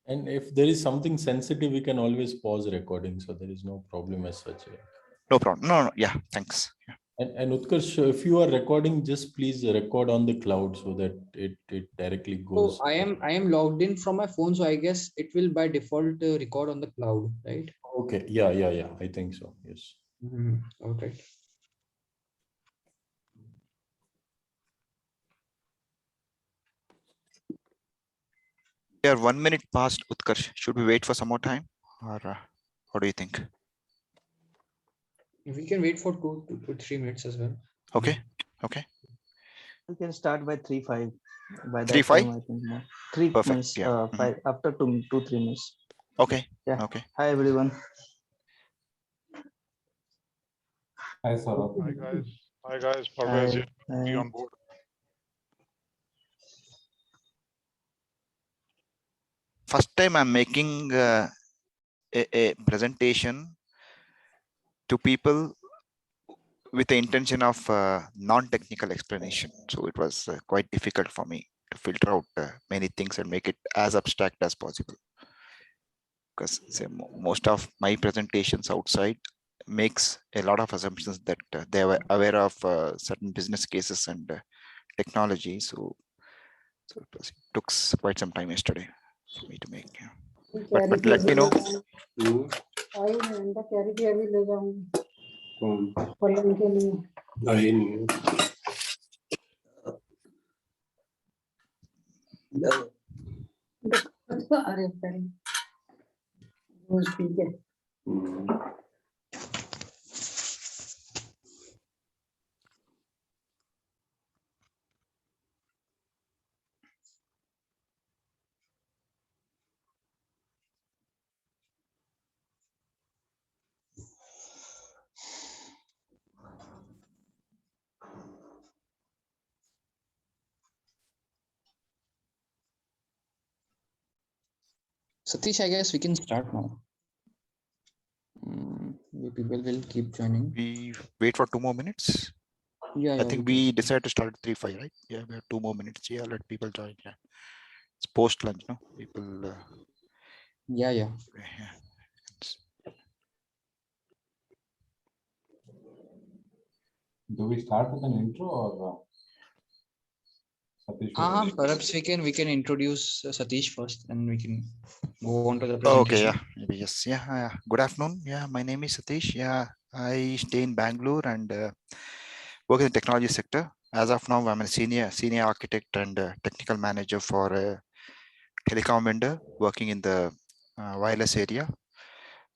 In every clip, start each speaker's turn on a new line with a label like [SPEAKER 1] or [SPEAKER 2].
[SPEAKER 1] And if there is something sensitive, we can always pause recording, so there is no problem as such.
[SPEAKER 2] No problem. No, yeah, thanks. Yeah.
[SPEAKER 1] And Utkarsh, if you are recording, just please record on the cloud so that it directly goes.
[SPEAKER 3] So I am logged in from my phone, so I guess it will by default record on the cloud, right?
[SPEAKER 1] Okay. Yeah. I think so. Yes.
[SPEAKER 3] Okay.
[SPEAKER 2] We are 1 minute past, Utkarsh. Should we wait for some more time, or what do you think?
[SPEAKER 3] We can wait for 2 to 3 minutes as well.
[SPEAKER 2] Okay. Okay.
[SPEAKER 4] We can start by 3-5. By that
[SPEAKER 2] 3-5?
[SPEAKER 4] time, I think no. 3
[SPEAKER 2] Perfect.
[SPEAKER 4] minutes.
[SPEAKER 2] Yeah.
[SPEAKER 4] 5 after 2-3 minutes.
[SPEAKER 2] Okay.
[SPEAKER 4] Yeah.
[SPEAKER 2] Okay.
[SPEAKER 4] Hi everyone.
[SPEAKER 5] Hi, Saurabh.
[SPEAKER 6] Hi guys. Hi guys.
[SPEAKER 4] Hi.
[SPEAKER 6] Parvez, be
[SPEAKER 4] Hi.
[SPEAKER 6] on board.
[SPEAKER 2] First time I'm making a presentation to people with the intention of non-technical explanation. So it was quite difficult for me to filter out many things and make it as abstract as possible. Because say, most of my presentations outside makes a lot of assumptions that they were aware of certain business cases and technology. So it took quite some time yesterday for me to make. Yeah. But let me know.
[SPEAKER 3] Satish, I guess we can start now. People will keep joining.
[SPEAKER 2] We wait for 2 more minutes.
[SPEAKER 3] Yeah,
[SPEAKER 2] I think we decided to start at 3-5, right? Yeah, we have 2 more minutes. Yeah, let people join. Yeah, it's post lunch, no? People.
[SPEAKER 3] Yeah.
[SPEAKER 2] Yeah.
[SPEAKER 5] Do we start with an intro or Satish?
[SPEAKER 3] Perhaps we can introduce Satish first, and we can go on to the
[SPEAKER 2] Okay,
[SPEAKER 3] presentation.
[SPEAKER 2] yeah, maybe yes. Yeah, good afternoon. Yeah, my name is Satish. Yeah, I stay in Bangalore and work in the technology sector. As of now, I'm a senior architect and technical manager for a telecom vendor working in the wireless area.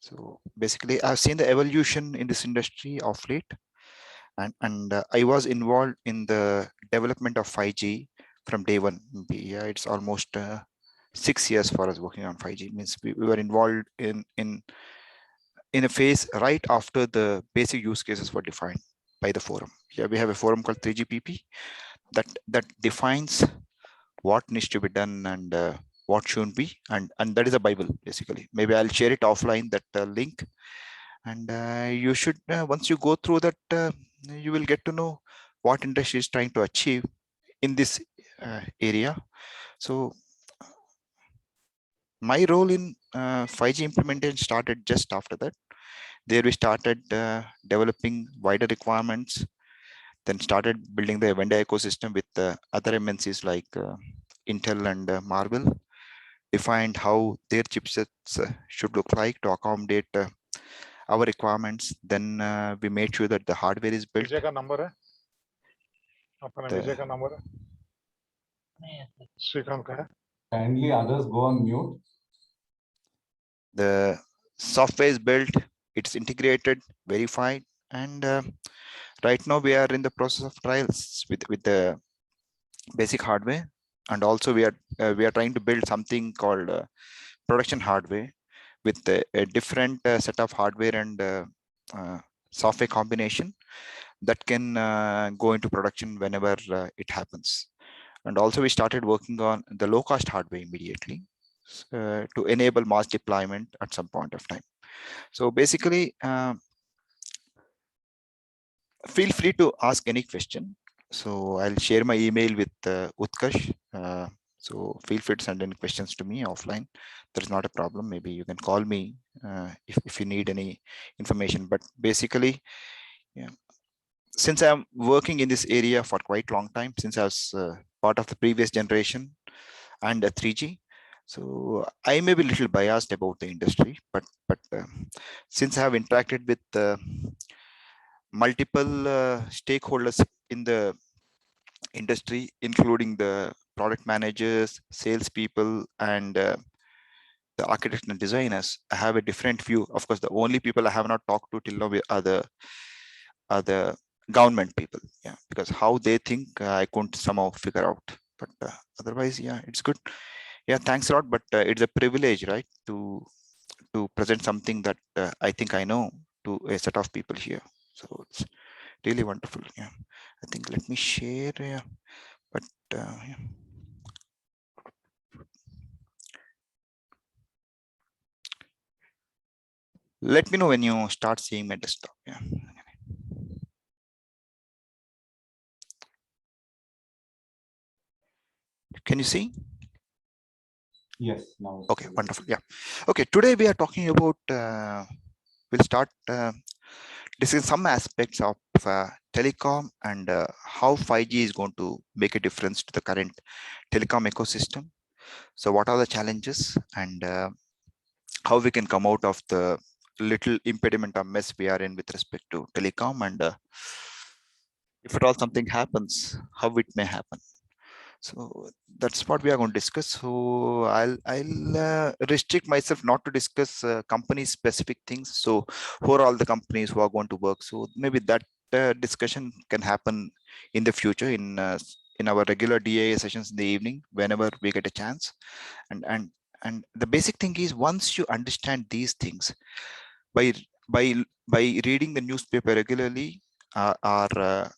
[SPEAKER 2] So basically, I've seen the evolution in this industry of late, and I was involved in the development of 5G from day one. Yeah, it's almost 6 years for us working on 5G. It means we were involved in a phase right after the basic use cases were defined by the forum. Here we have a forum called 3GPP that defines what needs to be done and what shouldn't be, and that is a Bible basically. Maybe I'll share it offline, that link, and you should once you go through that, you will get to know what industry is trying to achieve in this area. So my role in 5G implementation started just after that. There we started developing wider requirements, then started building the vendor ecosystem with other MNCs like Intel and Marvell, defined how their chipsets should look like to accommodate our requirements. Then we made sure that the hardware is built.
[SPEAKER 6] Vijay ka number hai? Apna Vijay ka number hai? Srikanth ka hai?
[SPEAKER 5] Kindly others go on mute.
[SPEAKER 2] The software is built, it's integrated, verified, and right now we are in the process of trials with the basic hardware, and also we are trying to build something called production hardware with a different set of hardware and software combination that can go into production whenever it happens. And also we started working on the low cost hardware immediately to enable mass deployment at some point of time. So basically, feel free to ask any question. So I'll share my email with Utkarsh. So feel free to send any questions to me offline. There is not a problem. Maybe you can call me if you need any information. But basically, yeah, since I'm working in this area for quite a long time, since I was part of the previous generation and 3G, so I may be a little biased about the industry, but since I have interacted with multiple stakeholders in the industry, including the product managers, salespeople, and the architects and designers, I have a different view. Of course, the only people I have not talked to till now are the government people, yeah, because how they think I couldn't somehow figure out. But otherwise, yeah, it's good. Yeah, thanks a lot. But it's a privilege, right, to present something that I think I know to a set of people here. So it's really wonderful. Yeah, I think let me share. Yeah, but yeah. Let me know when you start seeing my desktop. Yeah. Can you see?
[SPEAKER 5] Yes, now.
[SPEAKER 2] Okay, wonderful. Yeah. Okay, today we are talking about, we'll start discussing some aspects of telecom and how 5G is going to make a difference to the current telecom ecosystem. So what are the challenges and how we can come out of the little impediment or mess we are in with respect to telecom, and if at all something happens, how it may happen. So that's what we are going to discuss. So I'll restrict myself not to discuss company specific things. So who are all the companies who are going to work? So maybe that discussion can happen in the future in our regular DAA sessions in the evening whenever we get a chance. And the basic thing is, once you understand these things by reading the newspaper regularly or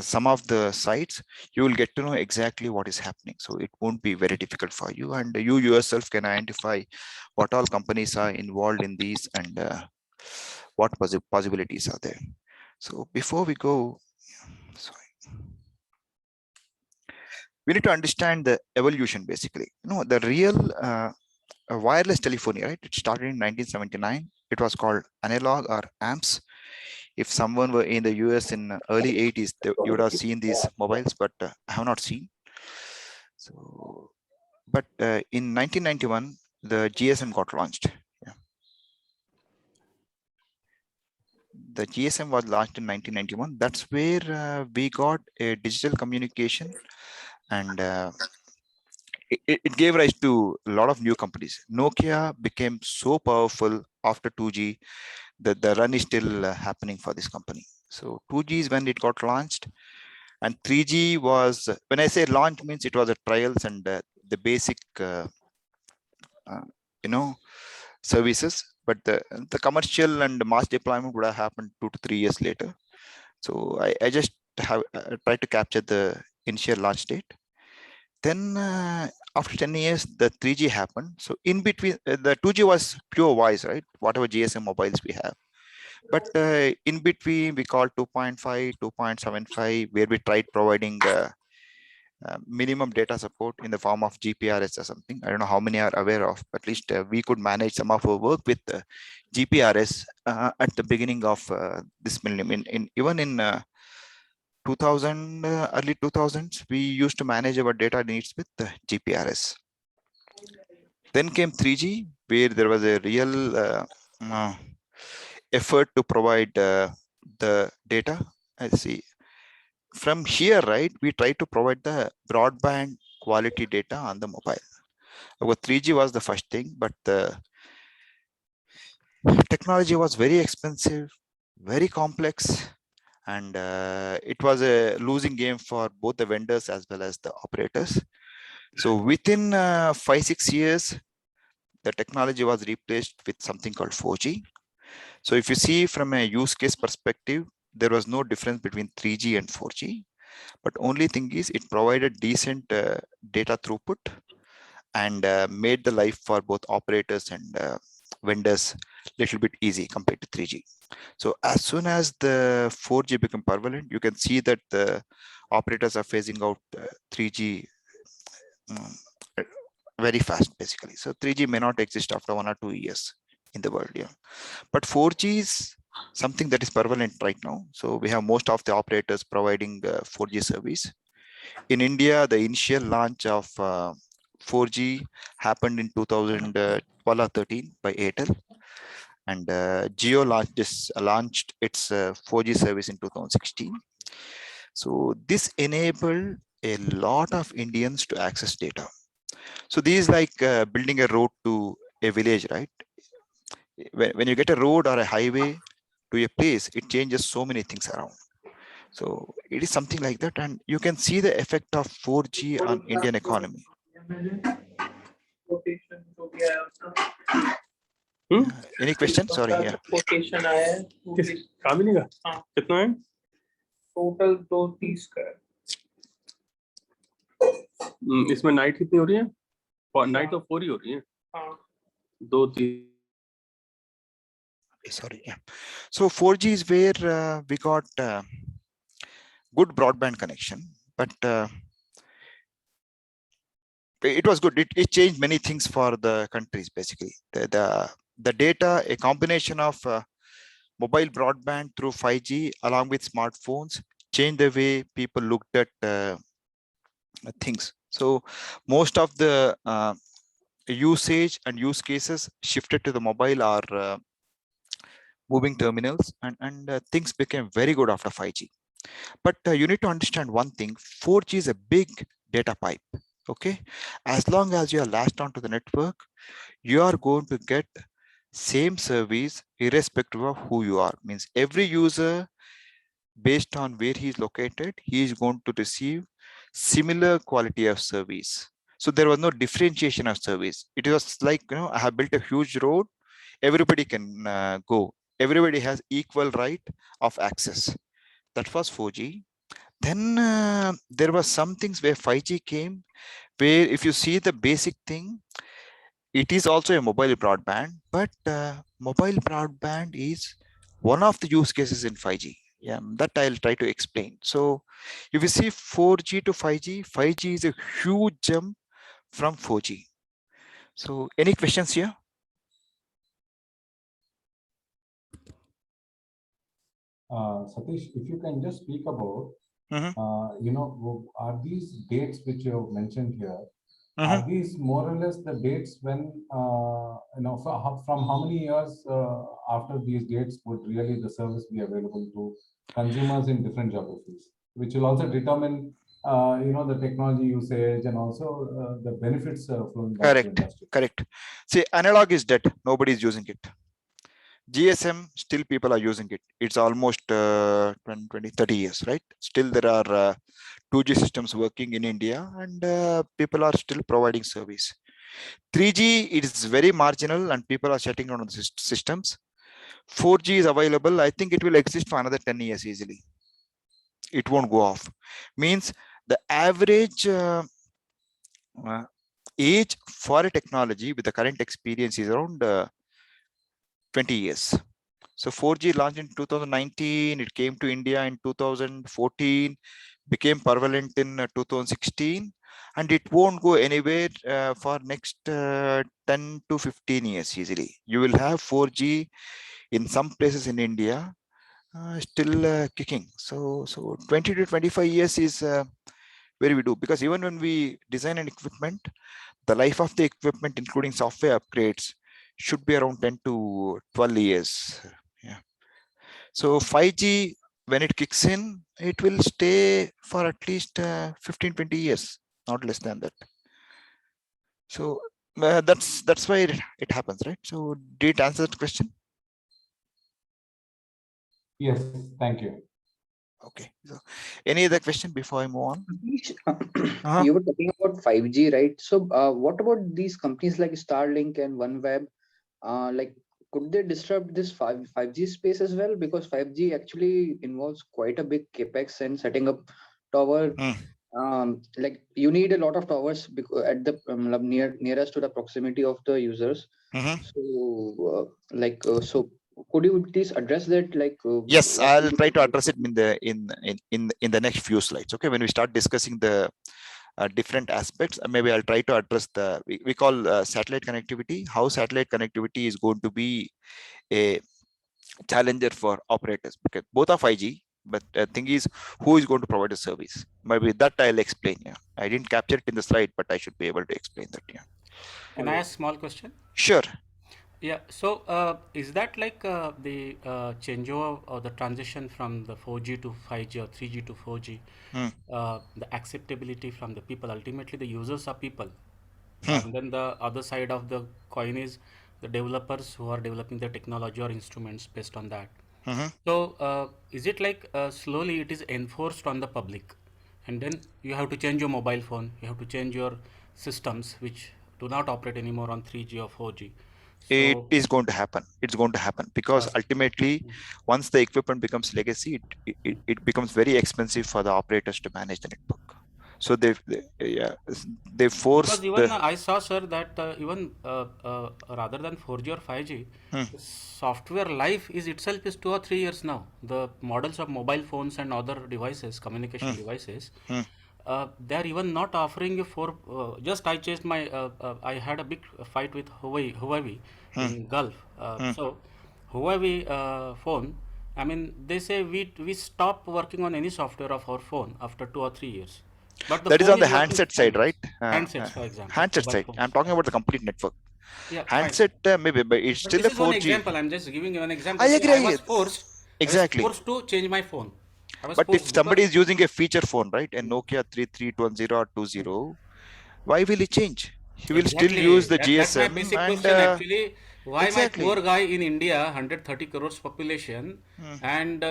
[SPEAKER 2] some of the sites, you will get to know exactly what is happening. So it won't be very difficult for you, and you yourself can identify what all companies are involved in these and what possibilities are there. So before we go, sorry, we need to understand the evolution. Basically, the real wireless telephony, right? It started in 1979. It was called analog or AMPS. If someone were in the US in early 80s, you would have seen these mobiles, but I have not seen. So, but in 1991, the GSM got launched. Yeah. The GSM was launched in 1991. That's where we got a digital communication, and it gave rise to a lot of new companies. Nokia became so powerful after 2G that the run is still happening for this company. So 2G is when it got launched, and 3G was, when I say launch, means it was a trials and the basic services, but the commercial and mass deployment would have happened 2 to 3 years later. So I just have tried to capture the initial launch date. Then after 10 years, the 3G happened. So in between, the 2G was pure voice, right? Whatever GSM mobiles we have. But in between, we call 2.5, 2.75, where we tried providing minimum data support in the form of GPRS or something. I don't know how many are aware of, but at least we could manage some of our work with GPRS at the beginning of this millennium. Even in 2000, early 2000s, we used to manage our data needs with GPRS. Then came 3G, where there was a real effort to provide the data. I see. From here, right, we try to provide the broadband quality data on the mobile. 3G was the first thing, but the technology was very expensive, very complex, and it was a losing game for both the vendors as well as the operators. So within 5-6 years, the technology was replaced with something called 4G. So if you see from a use case perspective, there was no difference between 3G and 4G, but only thing is it provided decent data throughput and made the life for both operators and vendors a little bit easy compared to 3G. So as soon as the 4G became prevalent, you can see that the operators are phasing out 3G very fast basically. So 3G may not exist after 1 or 2 years in the world. Yeah, but 4G is something that is prevalent right now. So we have most of the operators providing 4G service. In India, the initial launch of 4G happened in 2012 or 13 by Airtel, and Jio launched its 4G service in 2016. So this enabled a lot of Indians to access data. So this is like building a road to a village, right? When you get a road or a highway to a place, it changes so many things around. So it is something like that, and you can see the effect of 4G on Indian economy. Any question? Sorry, yeah.
[SPEAKER 7] Quotation आया है
[SPEAKER 6] काम ही नहीं का
[SPEAKER 7] हाँ।
[SPEAKER 6] कितना है
[SPEAKER 7] total 230 का है।
[SPEAKER 6] इसमें नाइट कितनी हो रही है नाइट तो 4 ही हो रही है
[SPEAKER 7] हाँ
[SPEAKER 6] 2-3
[SPEAKER 2] Sorry, yeah. So 4G is where we got good broadband connection, but it was good. It changed many things for the countries basically. The data, a combination of mobile broadband through 5G along with smartphones changed the way people looked at things. So most of the usage and use cases shifted to the mobile or moving terminals, and things became very good after 5G. But you need to understand one thing: 4G is a big data pipe. Okay, as long as you are latched onto the network, you are going to get same service irrespective of who you are. Means every user, based on where he is located, he is going to receive similar quality of service. So there was no differentiation of service. It was like, I have built a huge road, everybody can go. Everybody has equal right of access. That was 4G. Then there were some things where 5G came, where if you see the basic thing, it is also a mobile broadband, but mobile broadband is one of the use cases in 5G. Yeah, that I'll try to explain. So if you see 4G to 5G, 5G is a huge jump from 4G. So any questions here?
[SPEAKER 5] Satish, if you can just speak about,
[SPEAKER 2] Mhm.
[SPEAKER 5] Are these dates which you have mentioned here,
[SPEAKER 2] Mhm.
[SPEAKER 5] are these more or less the dates when, from how many years after these dates would really the service be available to consumers in different geographies, which will also determine, the technology usage and also the benefits flowing back to
[SPEAKER 2] Correct,
[SPEAKER 5] industry.
[SPEAKER 2] correct. See, analog is dead. Nobody is using it. GSM, still people are using it. It's almost 20, 30 years, right? Still there are 2G systems working in India, and people are still providing service. 3G, it is very marginal and people are shutting down the systems. 4G is available. I think it will exist for another 10 years easily. It won't go off. Means the average age for a technology with the current experience is around 20 years. So 4G launched in 2019, it came to India in 2014, became prevalent in 2016, and it won't go anywhere for next 10 to 15 years easily. You will have 4G in some places in India still kicking. So 20 to 25 years is where we do, because even when we design an equipment, the life of the equipment, including software upgrades, should be around 10 to 12 years. Yeah. So 5G, when it kicks in, it will stay for at least 15-20 years, not less than that. So that's why it happens, right? So did it answer that question?
[SPEAKER 5] Yes, thank you.
[SPEAKER 2] Okay. So any other question before I move on?
[SPEAKER 3] You were talking about 5G, right? So what about these companies like Starlink and OneWeb? Could they disrupt this 5G space as well? Because 5G actually involves quite a big capex and setting up tower. Like you need a lot of towers at the nearest to the proximity of the users. So so could you please address that?
[SPEAKER 2] Yes, I'll try to address it in the next few slides. Okay, when we start discussing the different aspects. Maybe I'll try to address we call satellite connectivity, how satellite connectivity is going to be a challenger for operators, because both are 5G, but the thing is, who is going to provide the service? Maybe that I'll explain. Yeah, I didn't capture it in the slide, but I should be able to explain that. Yeah.
[SPEAKER 8] Can I ask small question?
[SPEAKER 2] Sure.
[SPEAKER 8] Yeah. So is that like the changeover or the transition from the 4G to 5G or 3G to 4G? The acceptability from the people. Ultimately, the users are people, and then the other side of the coin is the developers who are developing the technology or instruments based on that. So is it like slowly it is enforced on the public, and then you have to change your mobile phone, you have to change your systems which do not operate anymore on 3G or 4G.
[SPEAKER 2] It is going to happen. It's going to happen because ultimately, once the equipment becomes legacy, it becomes very expensive for the operators to manage the network. So they force.
[SPEAKER 8] Because even I saw, sir, that even rather than 4G or 5G, software life is itself is 2 or 3 years now. The models of mobile phones and other devices, communication devices, they are even not offering you for just I chased my I had a big fight with Huawei in Gulf. So Huawei phone, I mean, they say we stop working on any software of our phone after 2 or 3 years. But
[SPEAKER 2] that is on the handset side, right?
[SPEAKER 8] Handsets, for example.
[SPEAKER 2] Handset side. I'm talking about the complete network.
[SPEAKER 8] Yeah,
[SPEAKER 2] handset maybe, but it's still
[SPEAKER 8] this
[SPEAKER 2] a 4G.
[SPEAKER 8] is one example. I'm just giving you an example.
[SPEAKER 2] I agree.
[SPEAKER 8] I was forced.
[SPEAKER 2] Exactly.
[SPEAKER 8] I was forced to change my phone.
[SPEAKER 2] But if somebody is using a feature phone, right, a Nokia 3310 or 20, why will he change? He will still use the GSM.
[SPEAKER 8] That's my basic question actually. Why
[SPEAKER 2] exactly.
[SPEAKER 8] My poor guy in India, 130 crores population, and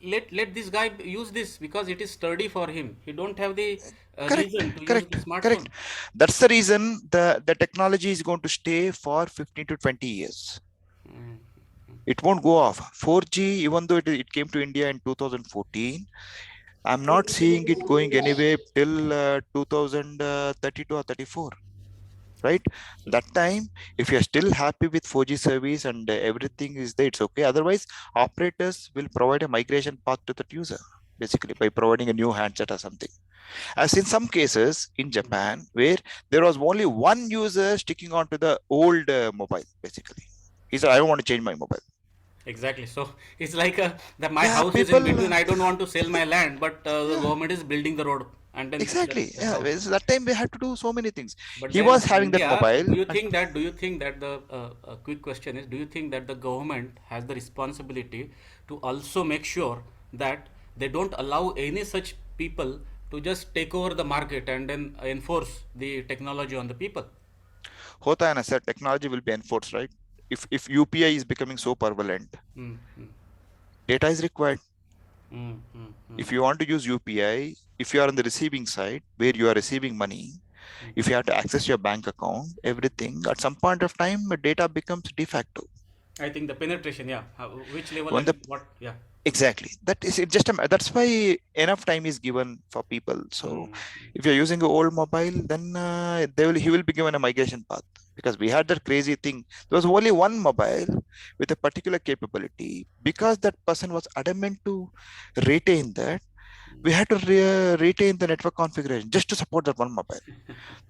[SPEAKER 8] let this guy use this because it is sturdy for him. He don't have the reason to use the smartphone.
[SPEAKER 2] Correct. That's the reason the technology is going to stay for 15 to 20 years. It won't go off. 4G, even though it came to India in 2014, I'm not seeing it going anywhere till 2032 or 34. Right? That time, if you're still happy with 4G service and everything is there, it's okay. Otherwise, operators will provide a migration path to that user, basically by providing a new handset or something. As in some cases in Japan, where there was only one user sticking onto the old mobile, basically. He said, I don't want to change my mobile.
[SPEAKER 8] Exactly. So it's like my house is in between. I don't want to sell my land, but the government is building the road. And then
[SPEAKER 2] exactly. Yeah. That time we had to do so many things.
[SPEAKER 8] But
[SPEAKER 2] he was having that mobile.
[SPEAKER 8] Do you think that the quick question is, do you think that the government has the responsibility to also make sure that they don't allow any such people to just take over the market and then enforce the technology on the people?
[SPEAKER 2] Hota and I said technology will be enforced, right? If UPI is becoming so prevalent, data is required. If you want to use UPI, if you are on the receiving side where you are receiving money, if you have to access your bank account, everything, at some point of time, data becomes de facto.
[SPEAKER 8] I think the penetration, yeah. Which level
[SPEAKER 2] when
[SPEAKER 8] and what, yeah.
[SPEAKER 2] Exactly. That is it. That's why enough time is given for people. So if you're using an old mobile, then he will be given a migration path, because we had that crazy thing. There was only one mobile with a particular capability. Because that person was adamant to retain that, we had to retain the network configuration just to support that one mobile.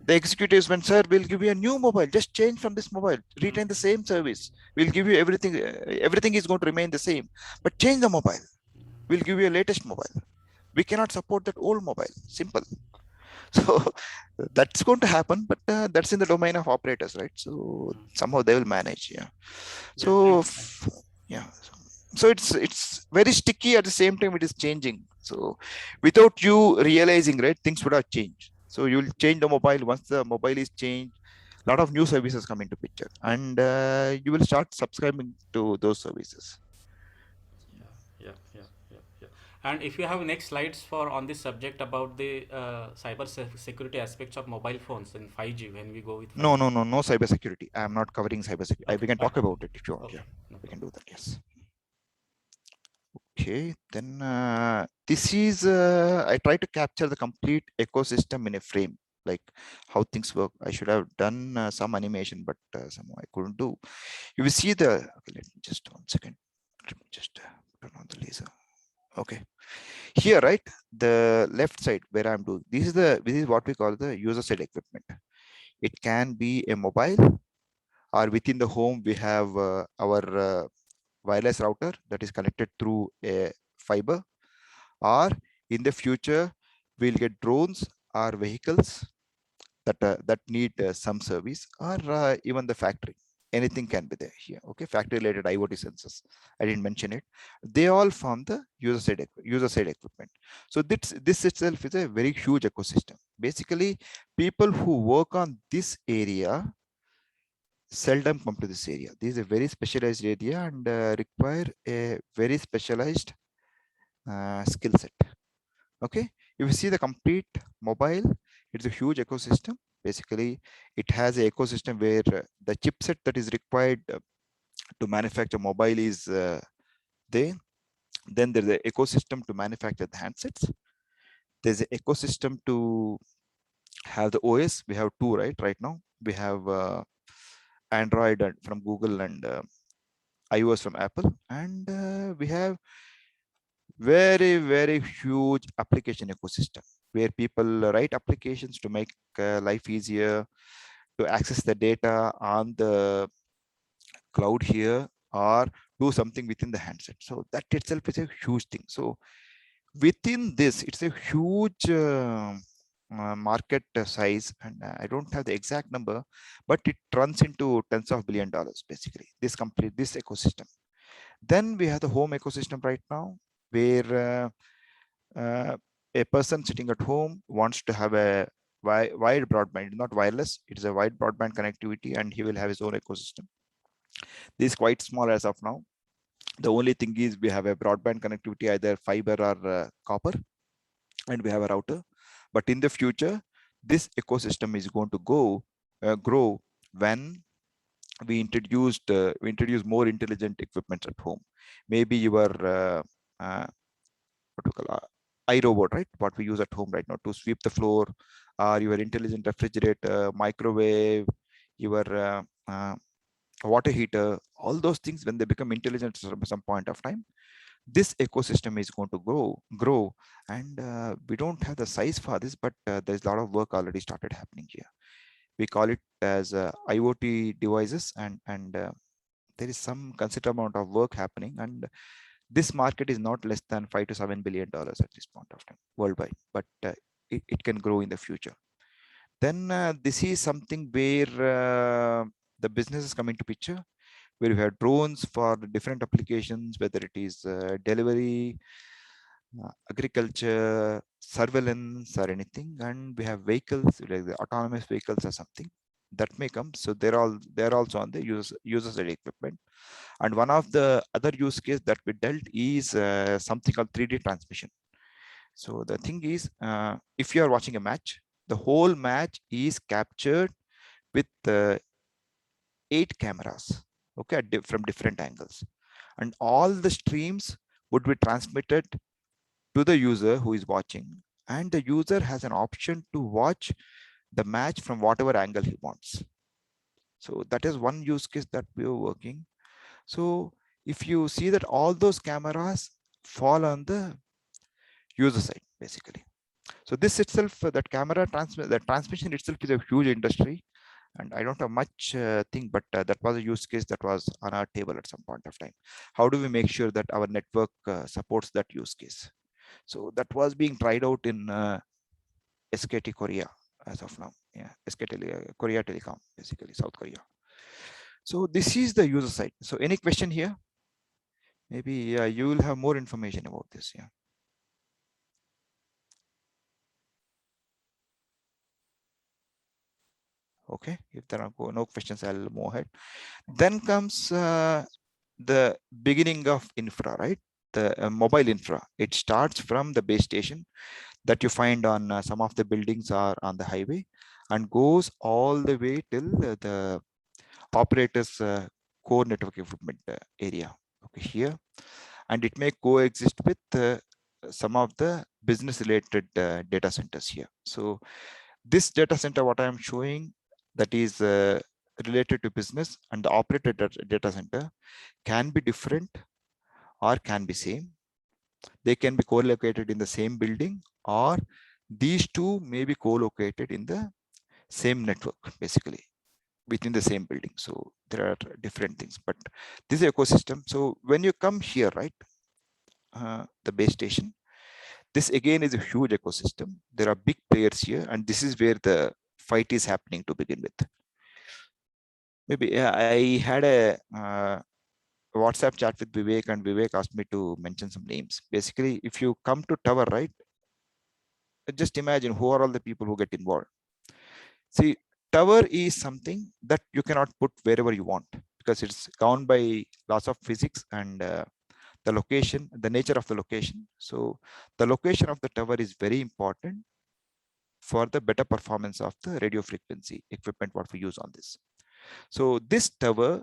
[SPEAKER 2] The executives went, sir, we'll give you a new mobile, just change from this mobile, retain the same service. We'll give you everything. Everything is going to remain the same, but change the mobile. We'll give you a latest mobile. We cannot support that old mobile. Simple. So that's going to happen, but that's in the domain of operators, right? So somehow they will manage. Yeah. So yeah. So it's very sticky. At the same time, it is changing. So without you realizing, right, things would have changed. So you'll change the mobile. Once the mobile is changed, a lot of new services come into picture, and you will start subscribing to those services.
[SPEAKER 8] Yeah. And if you have next slides for on this subject about the cyber security aspects of mobile phones in 5G, when we go with 5G.
[SPEAKER 2] No cyber security. I'm not covering cyber security. Okay, we can talk about it if you want. Okay. Yeah, we can do that. Yes. Okay, then this is I try to capture the complete ecosystem in a frame, like how things work. I should have done some animation, but somehow I couldn't do. You will see the. Okay, let me just 1 second. Let me just turn on the laser. Okay. Here, right, the left side where I'm doing, this is what we call the user side equipment. It can be a mobile, or within the home we have our wireless router that is connected through a fiber, or in the future we'll get drones or vehicles that need some service, or even the factory. Anything can be there here. Okay, factory related IoT sensors, I didn't mention it. They all form the user side equipment. So this itself is a very huge ecosystem. Basically, people who work on this area seldom come to this area. This is a very specialized area and require a very specialized skill set. Okay, if you see the complete mobile, it's a huge ecosystem. Basically, it has an ecosystem where the chipset that is required to manufacture mobile is there. Then there's an ecosystem to manufacture the handsets. There's an ecosystem to have the OS. We have two, right now. We have Android from Google and iOS from Apple. And we have very huge application ecosystem where people write applications to make life easier, to access the data on the cloud here, or do something within the handset. So that itself is a huge thing. So within this, it's a huge market size, and I don't have the exact number, but it runs into tens of $billions basically, this ecosystem. Then we have the home ecosystem right now, where a person sitting at home wants to have a wide broadband, not wireless, it is a wide broadband connectivity, and he will have his own ecosystem. This is quite small as of now. The only thing is we have a broadband connectivity, either fiber or copper, and we have a router. But in the future, this ecosystem is going to grow when we introduce more intelligent equipment at home. Maybe your what we call iRobot, right? What we use at home right now to sweep the floor, or your intelligent refrigerator, microwave, your water heater, all those things, when they become intelligent at some point of time, this ecosystem is going to grow. And we don't have the size for this, but there's a lot of work already started happening here. We call it as IoT devices, and there is some considerable amount of work happening, and this market is not less than $5 to $7 billion at this point of time worldwide, but it can grow in the future. Then this is something where the businesses come into picture, where we have drones for different applications, whether it is delivery, agriculture, surveillance, or anything. And we have vehicles like the autonomous vehicles or something that may come. So they're also on the user side equipment. And one of the other use case that we dealt is something called 3D transmission. So the thing is, if you are watching a match, the whole match is captured with 8 cameras, okay, from different angles, and all the streams would be transmitted to the user who is watching, and the user has an option to watch the match from whatever angle he wants. So that is one use case that we are working. So if you see that all those cameras fall on the user side, basically. So this itself, that the transmission itself is a huge industry, and I don't have much thing, but that was a use case that was on our table at some point of time. How do we make sure that our network supports that use case? So that was being tried out in SKT Korea as of now. Yeah, Korea Telecom, basically South Korea. So this is the user side. So any question here? Maybe you will have more information about this. Yeah. Okay, if there are no questions, I'll move ahead. Then comes the beginning of infra, right? The mobile infra. It starts from the base station that you find on some of the buildings are on the highway, and goes all the way till the operator's core network equipment area. Okay, here, and it may coexist with some of the business related data centers here. So this data center, what I am showing, that is related to business, and the operator data center can be different or can be same. They can be co-located in the same building, or these two may be co-located in the same network, basically within the same building. So there are different things, but this is ecosystem. So when you come here, right, the base station, this again is a huge ecosystem. There are big players here, and this is where the fight is happening to begin with. Maybe I had a WhatsApp chat with Vivek, and Vivek asked me to mention some names. Basically, if you come to tower, right, just imagine who are all the people who get involved. See, tower is something that you cannot put wherever you want, because it's governed by laws of physics and the location, the nature of the location. So the location of the tower is very important for the better performance of the radio frequency equipment what we use on this. So this tower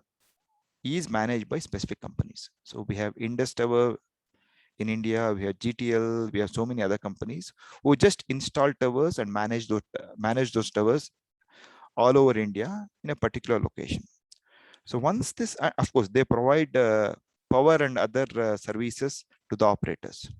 [SPEAKER 2] is managed by specific companies. So we have Indus Tower in India, we have GTL, we have so many other companies who just install towers and manage those towers all over India in a particular location. So once this, of course, they provide power and other services to the operators.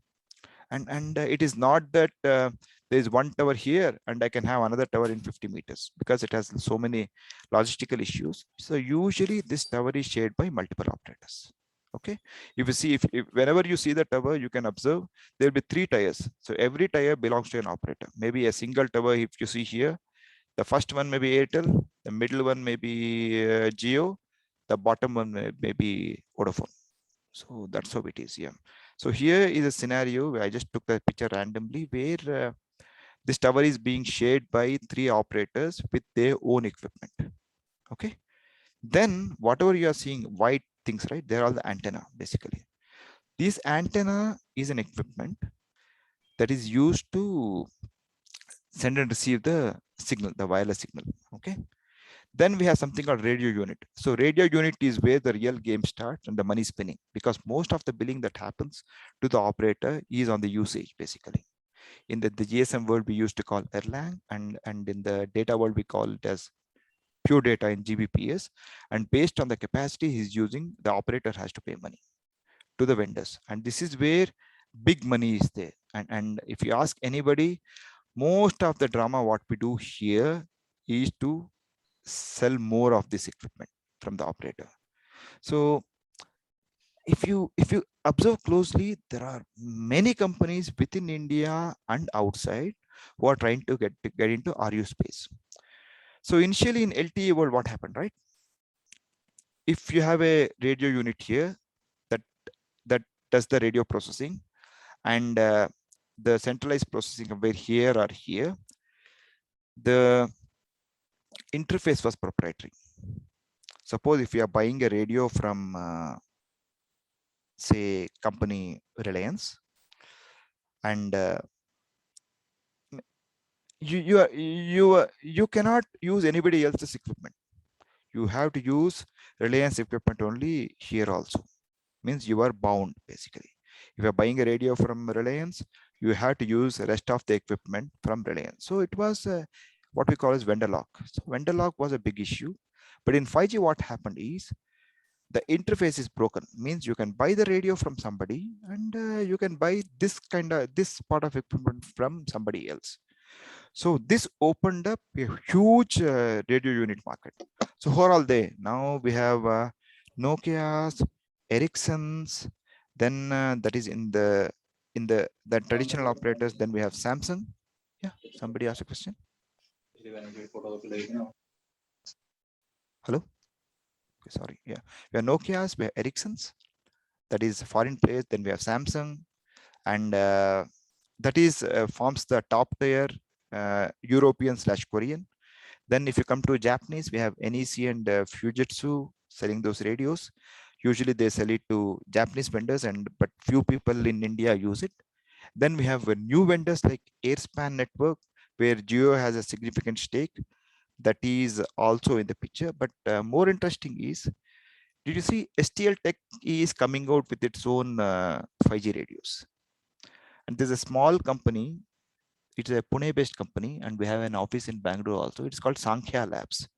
[SPEAKER 2] And it is not that there is one tower here and I can have another tower in 50 meters, because it has so many logistical issues. So usually this tower is shared by multiple operators. Okay, if you see, if whenever you see the tower, you can observe there will be 3 towers. So every tower belongs to an operator. Maybe a single tower, if you see here, the first one may be Airtel, the middle one may be Jio, the bottom one may be Vodafone. So that's how it is. Yeah. So here is a scenario where I just took the picture randomly, where this tower is being shared by 3 operators with their own equipment. Okay. Then whatever you are seeing, white things, right? They're all the antenna, basically. This antenna is an equipment that is used to send and receive the signal, the wireless signal. Okay. Then we have something called radio unit. So radio unit is where the real game starts and the money spinning, because most of the billing that happens to the operator is on the usage, basically. In the GSM world, we used to call Erlang, and in the data world, we call it as pure data in GBPS. And based on the capacity he's using, the operator has to pay money to the vendors. And this is where big money is there. And if you ask anybody, most of the drama what we do here is to sell more of this equipment from the operator. So if you observe closely, there are many companies within India and outside who are trying to get into RU space. So initially in LTE world, what happened, right? If you have a radio unit here that does the radio processing, and the centralized processing were here or here, the interface was proprietary. Suppose if you are buying a radio from say company Reliance, and you cannot use anybody else's equipment. You have to use Reliance equipment only here also. Means you are bound, basically. If you're buying a radio from Reliance, you have to use the rest of the equipment from Reliance. So it was what we call as vendor lock. So vendor lock was a big issue. But in 5G, what happened is the interface is broken. Means you can buy the radio from somebody, and you can buy this part of equipment from somebody else. So this opened up a huge radio unit market. So who are all they? Now we have Nokia's, Ericsson's, then that is in the traditional operators. Then we have Samsung. Yeah, somebody asked a question. Hello. Okay, sorry. Yeah, we have Nokia's, we have Ericsson's. That is foreign players. Then we have Samsung, and that is forms the top tier European/Korean. Then if you come to Japanese, we have NEC and Fujitsu selling those radios. Usually they sell it to Japanese vendors, but few people in India use it. Then we have new vendors like Airspan Network, where Jio has a significant stake. That is also in the picture. But more interesting is, did you see STL Tech is coming out with its own 5G radios? And there's a small company. It's a Pune-based company, and we have an office in Bangalore also. It's called Sankhya Labs.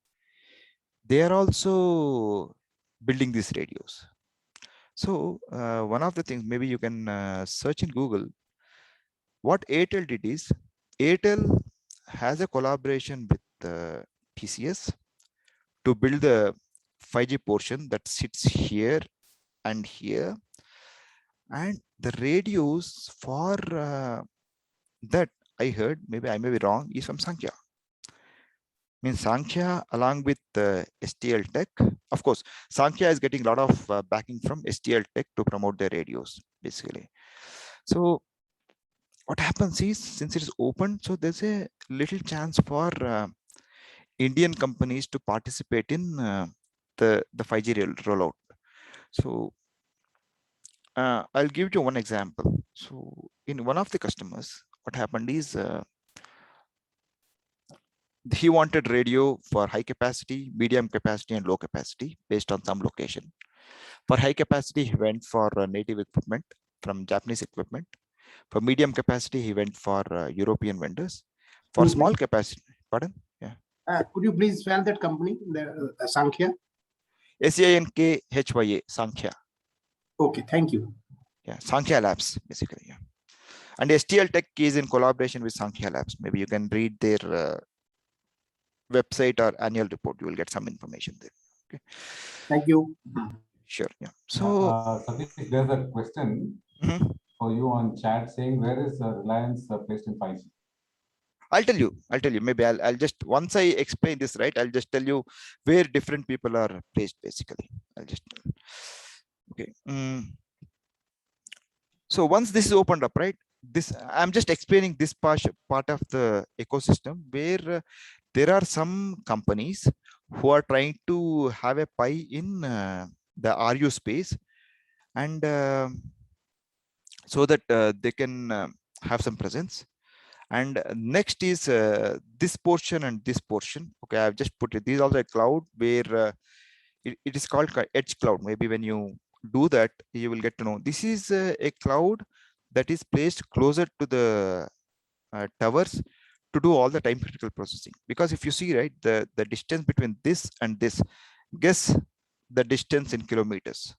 [SPEAKER 2] They are also building these radios. So one of the things, maybe you can search in Google. What Airtel did is, Airtel has a collaboration with TCS to build the 5G portion that sits here and here, and the radios for that I heard, maybe I may be wrong, is from Sankhya. Means Sankhya along with STL Tech. Of course, Sankhya is getting a lot of backing from STL Tech to promote their radios, basically. So what happens is, since it is open, so there's a little chance for Indian companies to participate in the 5G rollout. So I'll give you one example. So in one of the customers, what happened is he wanted radio for high capacity, medium capacity, and low capacity based on some location. For high capacity, he went for native equipment from Japanese equipment. For medium capacity, he went for European vendors. For small capacity, pardon? Yeah.
[SPEAKER 9] Could you please spell that company, the Sankhya?
[SPEAKER 2] SANKHYA, Sankhya.
[SPEAKER 9] Okay, thank you.
[SPEAKER 2] Yeah, Sankhya Labs, basically. Yeah. And STL Tech is in collaboration with Sankhya Labs. Maybe you can read their website or annual report. You will get some information there. Okay.
[SPEAKER 9] Thank you.
[SPEAKER 2] Sure. Yeah. So
[SPEAKER 5] Satish, there's a question for you on chat saying, where is Reliance placed in 5G?
[SPEAKER 2] I'll tell you. Maybe I'll just, once I explain this, right, I'll just tell you where different people are placed, basically. I'll just, okay. So once this is opened up, right, this, I'm just explaining this part of the ecosystem where there are some companies who are trying to have a pie in the RU space, and so that they can have some presence. And next is this portion and this portion. Okay, I've just put it. These are the cloud where it is called edge cloud. Maybe when you do that, you will get to know. This is a cloud that is placed closer to the towers to do all the time critical processing. Because if you see, right, the distance between this and this, guess the distance in kilometers.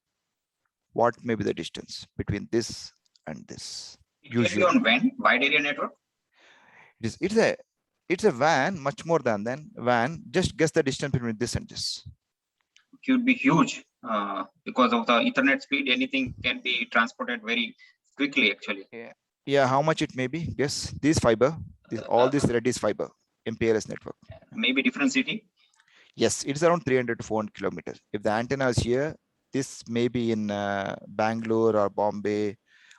[SPEAKER 2] What may be the distance between this and this?
[SPEAKER 10] Usually on WAN, wide area network.
[SPEAKER 2] It's a WAN, much more than WAN. Just guess the distance between this and this.
[SPEAKER 10] It would be huge because of the Ethernet speed. Anything can be transported very quickly, actually.
[SPEAKER 2] Yeah, how much it may be? Guess. This fiber, all this red is fiber, MPLS network.
[SPEAKER 10] Maybe different city.
[SPEAKER 2] Yes, it's around 300 to 400 kilometers. If the antenna is here, this may be in Bangalore or Bombay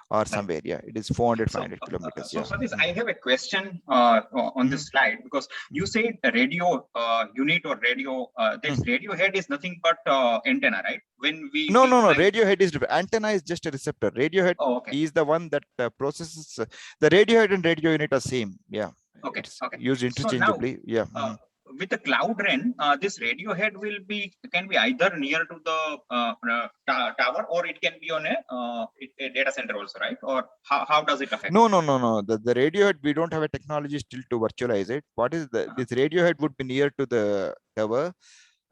[SPEAKER 2] or somewhere. Yeah, it is 400, 500 kilometers.
[SPEAKER 10] So Satish, I have a question on this slide, because you said a radio unit or radio, this radio head is nothing but antenna, right? When we
[SPEAKER 2] no, radio head is antenna is just a receptor. Radio head is the one that processes the radio head and radio unit are same. Yeah.
[SPEAKER 10] Okay.
[SPEAKER 2] It's used interchangeably.
[SPEAKER 10] So now,
[SPEAKER 2] yeah.
[SPEAKER 10] With the cloud RAN, this radio head can be either near to the tower, or it can be on a data center also, right? Or how does it affect?
[SPEAKER 2] No. The radio head, we don't have a technology still to virtualize it. What is this radio head would be near to the tower.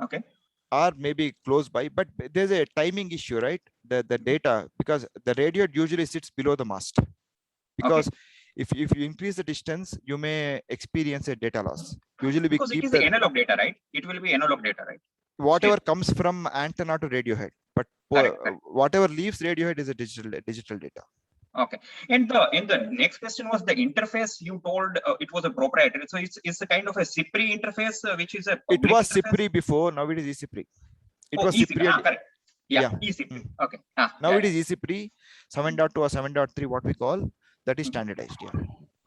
[SPEAKER 10] Okay.
[SPEAKER 2] Or maybe close by, but there's a timing issue, right? The data, because the radio head usually sits below the mast, because if you increase the distance, you may experience a data loss. Usually
[SPEAKER 10] because it is the analog data, right? It will be analog data, right?
[SPEAKER 2] Whatever comes from antenna to radio head, but whatever leaves radio head is a digital data.
[SPEAKER 10] Okay. And the next question was the interface. You told it was a proprietary, so it's a kind of a CPRI interface, which is a.
[SPEAKER 2] It was CPRI before. Now it is eCPRI. It was CPRI.
[SPEAKER 10] Correct. Yeah. eCPRI. Okay.
[SPEAKER 2] Now it is eCPRI 7.2 or 7.3. What we call that is standardized. Yeah.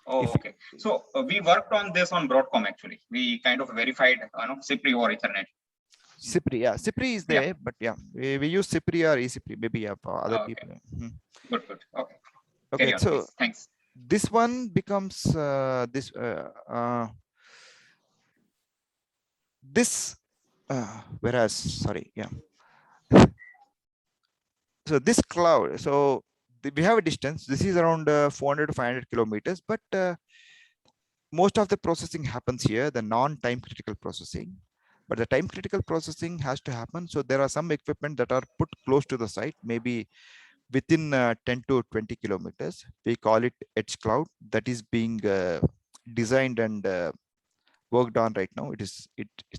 [SPEAKER 10] Oh, okay. So we worked on this on Broadcom actually. We kind of verified, CPRI or Ethernet.
[SPEAKER 2] CPRI, yeah. CPRI is there, but yeah, we use CPRI or eCPRI. Maybe for other people.
[SPEAKER 10] Good. Okay.
[SPEAKER 2] Okay,
[SPEAKER 10] on,
[SPEAKER 2] so
[SPEAKER 10] please. Thanks.
[SPEAKER 2] This one becomes whereas, sorry, yeah. So this cloud, so we have a distance. This is around 400 to 500 kilometers, but most of the processing happens here, the non-time critical processing. but the time critical processing has to happen. So there are some equipment that are put close to the site, maybe within 10 to 20 kilometers. We call it edge cloud, that is being designed and worked on right now. It's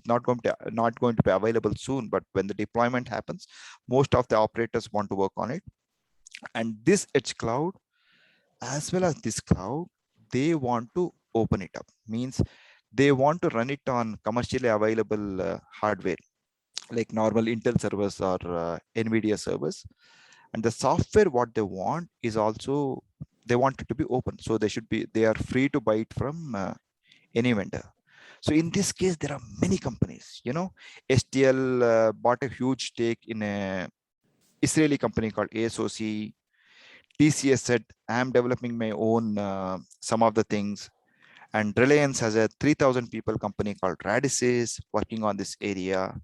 [SPEAKER 2] not going to be available soon, but when the deployment happens, most of the operators want to work on it. And this edge cloud, as well as this cloud, they want to open it up. Means they want to run it on commercially available hardware, like normal Intel servers or NVIDIA servers. And the software, what they want is also, they want it to be open. So they are free to buy it from any vendor. So in this case, there are many companies, STL bought a huge stake in a Israeli company called ASOC. TCS said, I'm developing my own some of the things. And Reliance has a 3,000 people company called Radisys working on this area.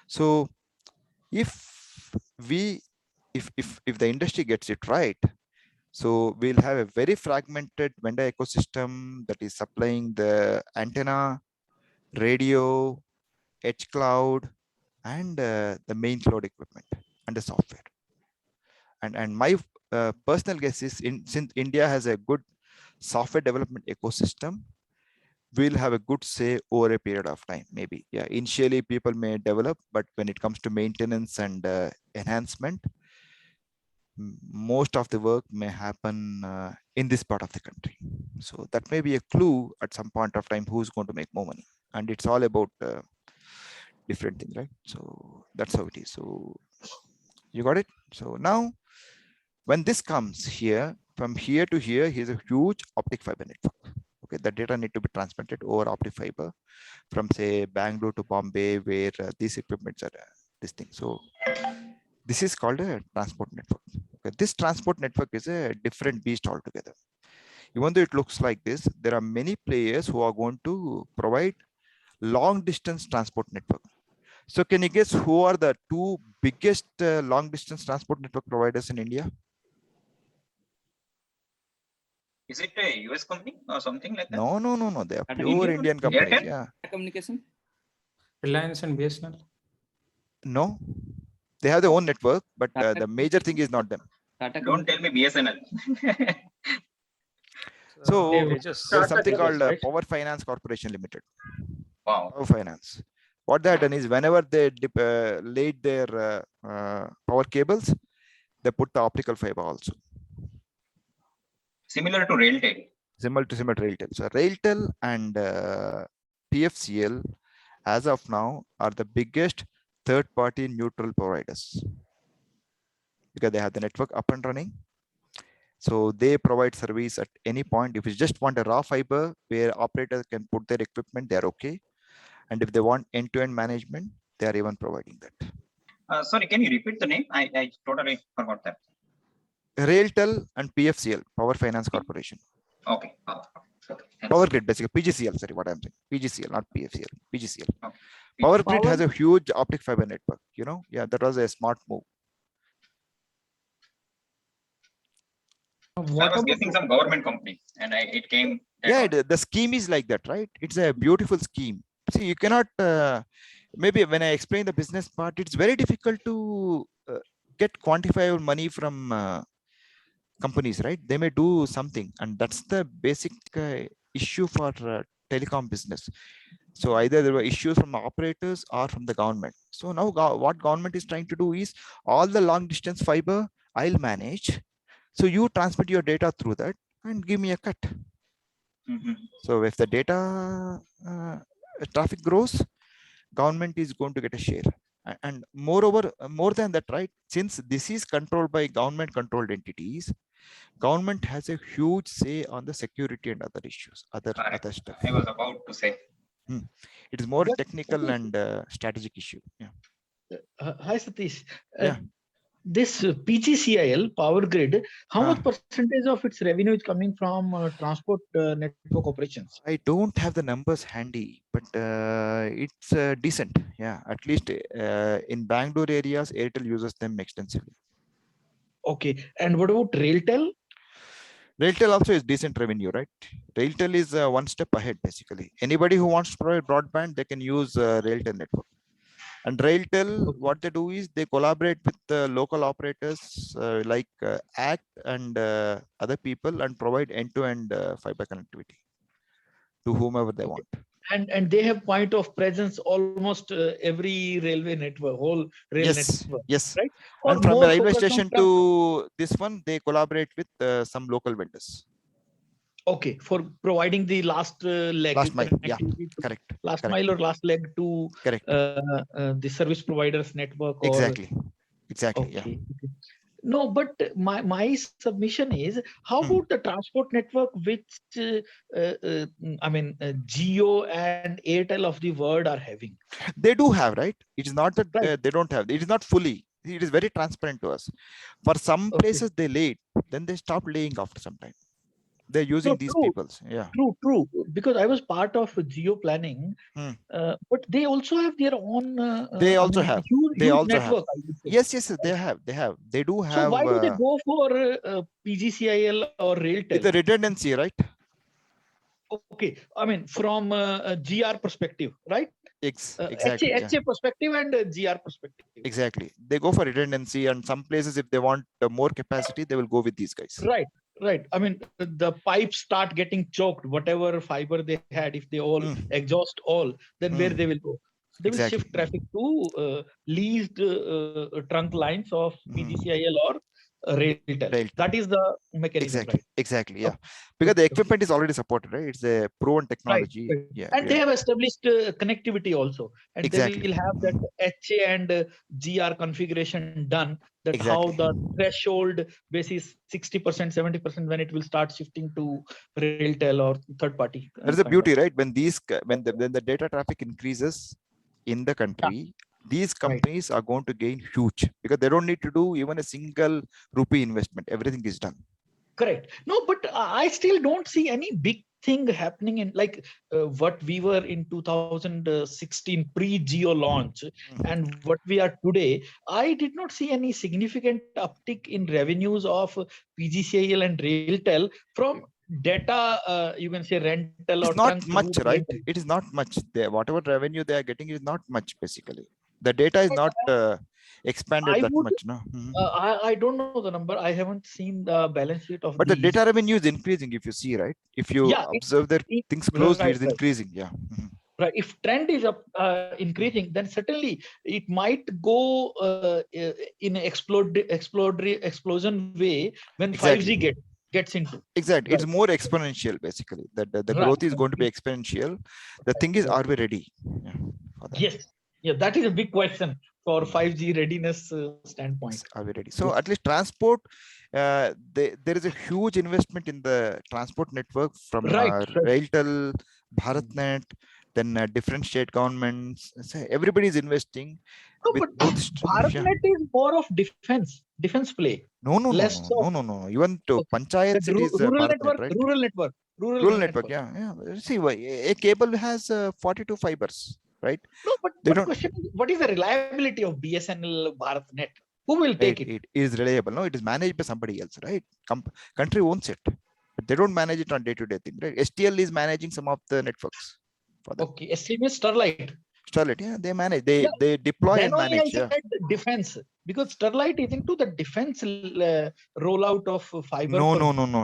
[SPEAKER 2] So if the industry gets it right, so we'll have a very fragmented vendor ecosystem that is supplying the antenna, radio, edge cloud, and the main cloud equipment and the software. And my personal guess is, since India has a good software development ecosystem, we'll have a good say over a period of time. Maybe, yeah, initially people may develop, but when it comes to maintenance and enhancement, most of the work may happen in this part of the country. So that may be a clue at some point of time who's going to make more money. And it's all about different things, right? So that's how it is. So you got it? So now when this comes here, from here to here, here's a huge optic fiber network. Okay, the data need to be transmitted over optic fiber from, say, Bangalore to Bombay, where these equipments are this thing. So this is called a transport network. Okay, this transport network is a different beast altogether. Even though it looks like this, there are many players who are going to provide long distance transport network. So can you guess who are the two biggest long distance transport network providers in India?
[SPEAKER 10] Is it a US company or something like that?
[SPEAKER 2] No. They are pure Indian companies.
[SPEAKER 10] Airtel?
[SPEAKER 2] Yeah.
[SPEAKER 11] Communication. Reliance and BSNL.
[SPEAKER 2] No, they have their own network, but the major thing is not them.
[SPEAKER 10] Don't tell me BSNL.
[SPEAKER 2] So
[SPEAKER 11] just
[SPEAKER 2] there's something called Power Finance Corporation Limited.
[SPEAKER 10] Wow.
[SPEAKER 2] Power Finance. What they have done is, whenever they laid their power cables, they put the optical fiber also.
[SPEAKER 10] Similar to Railtel.
[SPEAKER 2] Similar to Railtel. So Railtel and PFCL, as of now, are the biggest third-party neutral providers, because they have the network up and running. So they provide service at any point. If you just want a raw fiber where operators can put their equipment, they're okay. And if they want end-to-end management, they are even providing that.
[SPEAKER 10] Sorry, can you repeat the name? I totally forgot that.
[SPEAKER 2] Railtel and PFCL, Power Finance Corporation.
[SPEAKER 10] Okay. Okay.
[SPEAKER 2] Power Grid, basically PGCL. Sorry, what I'm saying, PGCL, not PFCL. PGCL.
[SPEAKER 10] Okay.
[SPEAKER 2] Power Grid has a huge optic fiber network. Yeah, that was a smart move.
[SPEAKER 10] I was guessing some government company, and it came.
[SPEAKER 2] Yeah, the scheme is like that, right? It's a beautiful scheme. See, you cannot. Maybe when I explain the business part, it's very difficult to get quantifiable money from companies, right? They may do something, and that's the basic issue for telecom business. So either there were issues from operators or from the government. So now what government is trying to do is, all the long distance fiber I'll manage. So you transmit your data through that and give me a cut. So if the data traffic grows, government is going to get a share. And moreover, more than that, right? Since this is controlled by government controlled entities, government has a huge say on the security and other issues, other stuff.
[SPEAKER 10] I was about to say.
[SPEAKER 2] It is more technical and strategic issue. Yeah.
[SPEAKER 12] Hi, Satish.
[SPEAKER 2] Yeah.
[SPEAKER 12] This PGCIL, Power Grid, how much percentage of its revenue is coming from transport network operations?
[SPEAKER 2] I don't have the numbers handy, but it's decent. Yeah, at least in Bangalore areas, Airtel uses them extensively.
[SPEAKER 12] Okay, and what about Railtel?
[SPEAKER 2] Railtel also is decent revenue, right? Railtel is one step ahead, basically. Anybody who wants to provide broadband, they can use Railtel network. And RailTel, what they do is they collaborate with the local operators like ACT and other people and provide end-to-end fiber connectivity to whomever they want.
[SPEAKER 12] And they have point of presence almost every railway network, whole rail network.
[SPEAKER 2] Yes.
[SPEAKER 12] Right?
[SPEAKER 2] And
[SPEAKER 12] Or
[SPEAKER 2] from the
[SPEAKER 12] more
[SPEAKER 2] railway
[SPEAKER 12] focused on
[SPEAKER 2] station
[SPEAKER 12] trunk.
[SPEAKER 2] to this one, they collaborate with some local vendors.
[SPEAKER 12] Okay, for providing the last leg.
[SPEAKER 2] Last mile, yeah,
[SPEAKER 12] connectivity to
[SPEAKER 2] correct.
[SPEAKER 12] Last
[SPEAKER 2] correct.
[SPEAKER 12] mile or last leg to
[SPEAKER 2] Correct.
[SPEAKER 12] The service providers network. Or,
[SPEAKER 2] Exactly.
[SPEAKER 12] okay.
[SPEAKER 2] Yeah.
[SPEAKER 12] No, but my submission is, how about the transport network which I mean Jio and Airtel of the world are having?
[SPEAKER 2] They do have, right? It is not that they don't have. It is not fully. It is very transparent to us. For some places they laid, then they stopped laying after some time. They're using these people's. Yeah.
[SPEAKER 12] True. Because I was part of Geo planning, but they also have their own.
[SPEAKER 2] They also have.
[SPEAKER 12] Huge network.
[SPEAKER 2] Yes, they have. They do have.
[SPEAKER 12] So why do they go for PGCIL or RailTel?
[SPEAKER 2] With the redundancy, right?
[SPEAKER 12] Okay, I mean from GR perspective, right?
[SPEAKER 2] Exactly.
[SPEAKER 12] HA perspective and GR perspective.
[SPEAKER 2] Exactly. They go for redundancy, and some places, if they want more capacity, they will go with these guys.
[SPEAKER 12] Right. I mean, the pipes start getting choked, whatever fiber they had, if they all exhaust all, then where they will go? They will shift traffic to leased trunk lines of PGCIL or RailTel. That is the mechanism.
[SPEAKER 2] Exactly. Yeah. Because the equipment is already supported, right? It's a proven technology.
[SPEAKER 12] Right.
[SPEAKER 2] Yeah.
[SPEAKER 12] And they have established connectivity also. And they will have that HA and GR configuration done. That how the threshold basis 60%, 70% when it will start shifting to RailTel or third party.
[SPEAKER 2] There's a beauty, right? When the data traffic increases in the country, these companies are going to gain huge because they don't need to do even a single rupee investment. Everything is done.
[SPEAKER 12] Correct. No, but I still don't see any big thing happening in like what we were in 2016 pre-Geo launch and what we are today. I did not see any significant uptick in revenues of PGCIL and RailTel from data, you can say rental.
[SPEAKER 2] It's not much, right? It is not much. Whatever revenue they are getting is not much, basically. The data is not expanded that much, no?
[SPEAKER 12] I don't know the number. I haven't seen the balance sheet of.
[SPEAKER 2] But the data revenue is increasing. If you see, right? If you observe their things closely, it's increasing. Yeah.
[SPEAKER 12] Right. If trend is up increasing, then certainly it might go in an explosion way when 5G gets into.
[SPEAKER 2] Exactly. It's more exponential, basically. That the growth is going to be exponential. The thing is, are we ready? For that?
[SPEAKER 12] Yes. Yeah, that is a big question for 5G readiness standpoint.
[SPEAKER 2] Are we ready? So at least transport, there is a huge investment in the transport network from RailTel, BharatNet, then different state governments. So everybody is investing.
[SPEAKER 12] No, but BharatNet is more of defense play.
[SPEAKER 2] No. Even to Panchayat cities,
[SPEAKER 12] rural
[SPEAKER 2] network, right?
[SPEAKER 12] Rural network.
[SPEAKER 2] Yeah. See, a cable has 42 fibers. Right?
[SPEAKER 12] No, but the question is, what is the reliability of BSNL BharatNet? Who will take it?
[SPEAKER 2] It is reliable. No, it is managed by somebody else, right? Country owns it, but they don't manage it on day-to-day thing, right? STL is managing some of the networks for them.
[SPEAKER 12] Okay, STL is Sterlite.
[SPEAKER 2] Sterlite, yeah, they manage. They deploy and manage. Yeah.
[SPEAKER 12] Defense, because Sterlite is into the defense rollout of fiber.
[SPEAKER 2] No.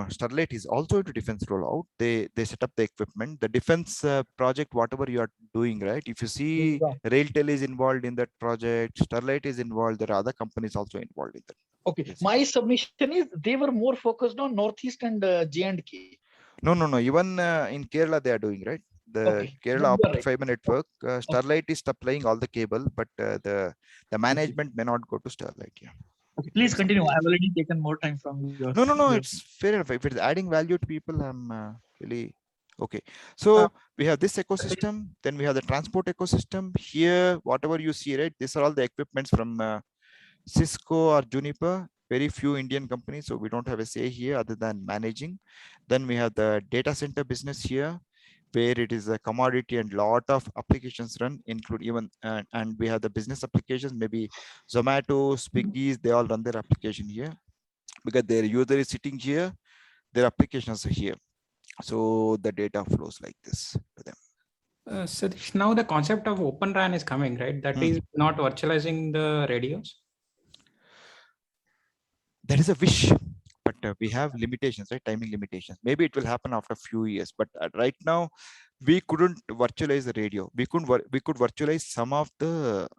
[SPEAKER 2] Sterlite is also into defense rollout. They set up the equipment. The defense project, whatever you are doing, right? If you see, RailTel is involved in that project. Sterlite is involved. There are other companies also involved in that.
[SPEAKER 12] Okay, yes. My submission is they were more focused on Northeast and J&K.
[SPEAKER 2] No. Even in Kerala they are doing, right? The Kerala optic fiber network, Sterlite is supplying all the cable, but the management may not go to Sterlite. Yeah.
[SPEAKER 12] Okay, please continue. I've already taken more time from you.
[SPEAKER 2] No. It's fair enough. If it's adding value to people, I'm really okay. So we have this ecosystem. Then we have the transport ecosystem. Here, whatever you see, right? These are all the equipments from Cisco or Juniper. Very few Indian companies, so we don't have a say here other than managing. Then we have the data center business here, where it is a commodity and lot of applications run, include even, and we have the business applications, maybe Zomato, Swiggy's, they all run their application here because their user is sitting here, their applications are here. So the data flows like this to them.
[SPEAKER 11] Satish, now the concept of Open RAN is coming, right? That is not virtualizing the radios.
[SPEAKER 2] That is a wish, but we have limitations, right? Timing limitations. Maybe it will happen after a few years, but right now we couldn't virtualize the radio. We could virtualize some of the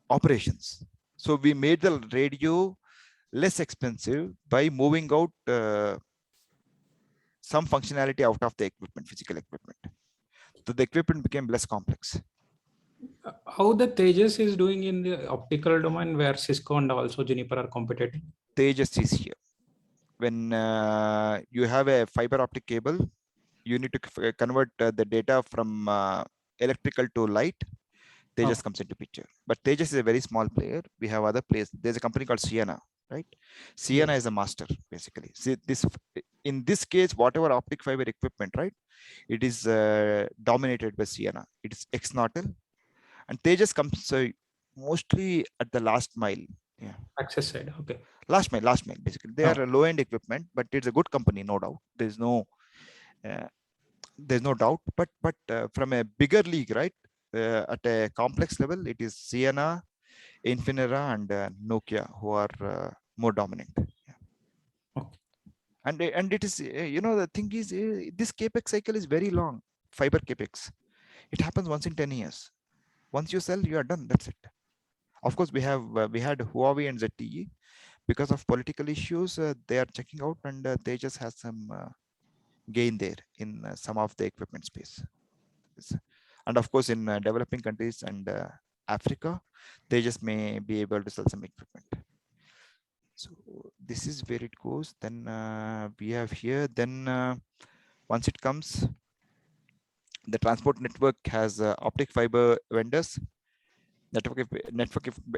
[SPEAKER 2] operations. So we made the radio less expensive by moving out some functionality out of the equipment, physical equipment. So the equipment became less complex.
[SPEAKER 11] How the Tejas is doing in the optical domain, where Cisco and also Juniper are competing?
[SPEAKER 2] Tejas is here. When you have a fiber optic cable, you need to convert the data from electrical to light. Tejas comes into picture. But Tejas is a very small player. We have other players. There's a company called Ciena, right? Ciena is a master, basically. See, in this case, whatever optic fiber equipment, right? It is dominated by Ciena. It is ex-Nortel. And Tejas comes mostly at the last mile. Yeah.
[SPEAKER 11] Access side. Okay.
[SPEAKER 2] Last mile, basically. They are a low-end equipment, but it's a good company, no doubt. There's no doubt. But from a bigger league, right? At a complex level, it is Ciena, Infinera, and Nokia who are more dominant. Yeah.
[SPEAKER 11] Okay.
[SPEAKER 2] And it is, the thing is, this capex cycle is very long. Fiber capex, it happens once in 10 years. Once you sell, you are done. That's it. Of course, we had Huawei and ZTE. Because of political issues, they are checking out, and they just have some gain there in some of the equipment space. And of course, in developing countries and Africa, they just may be able to sell some equipment. So this is where it goes. Then we have here. Then once it comes, the transport network has optic fiber vendors, network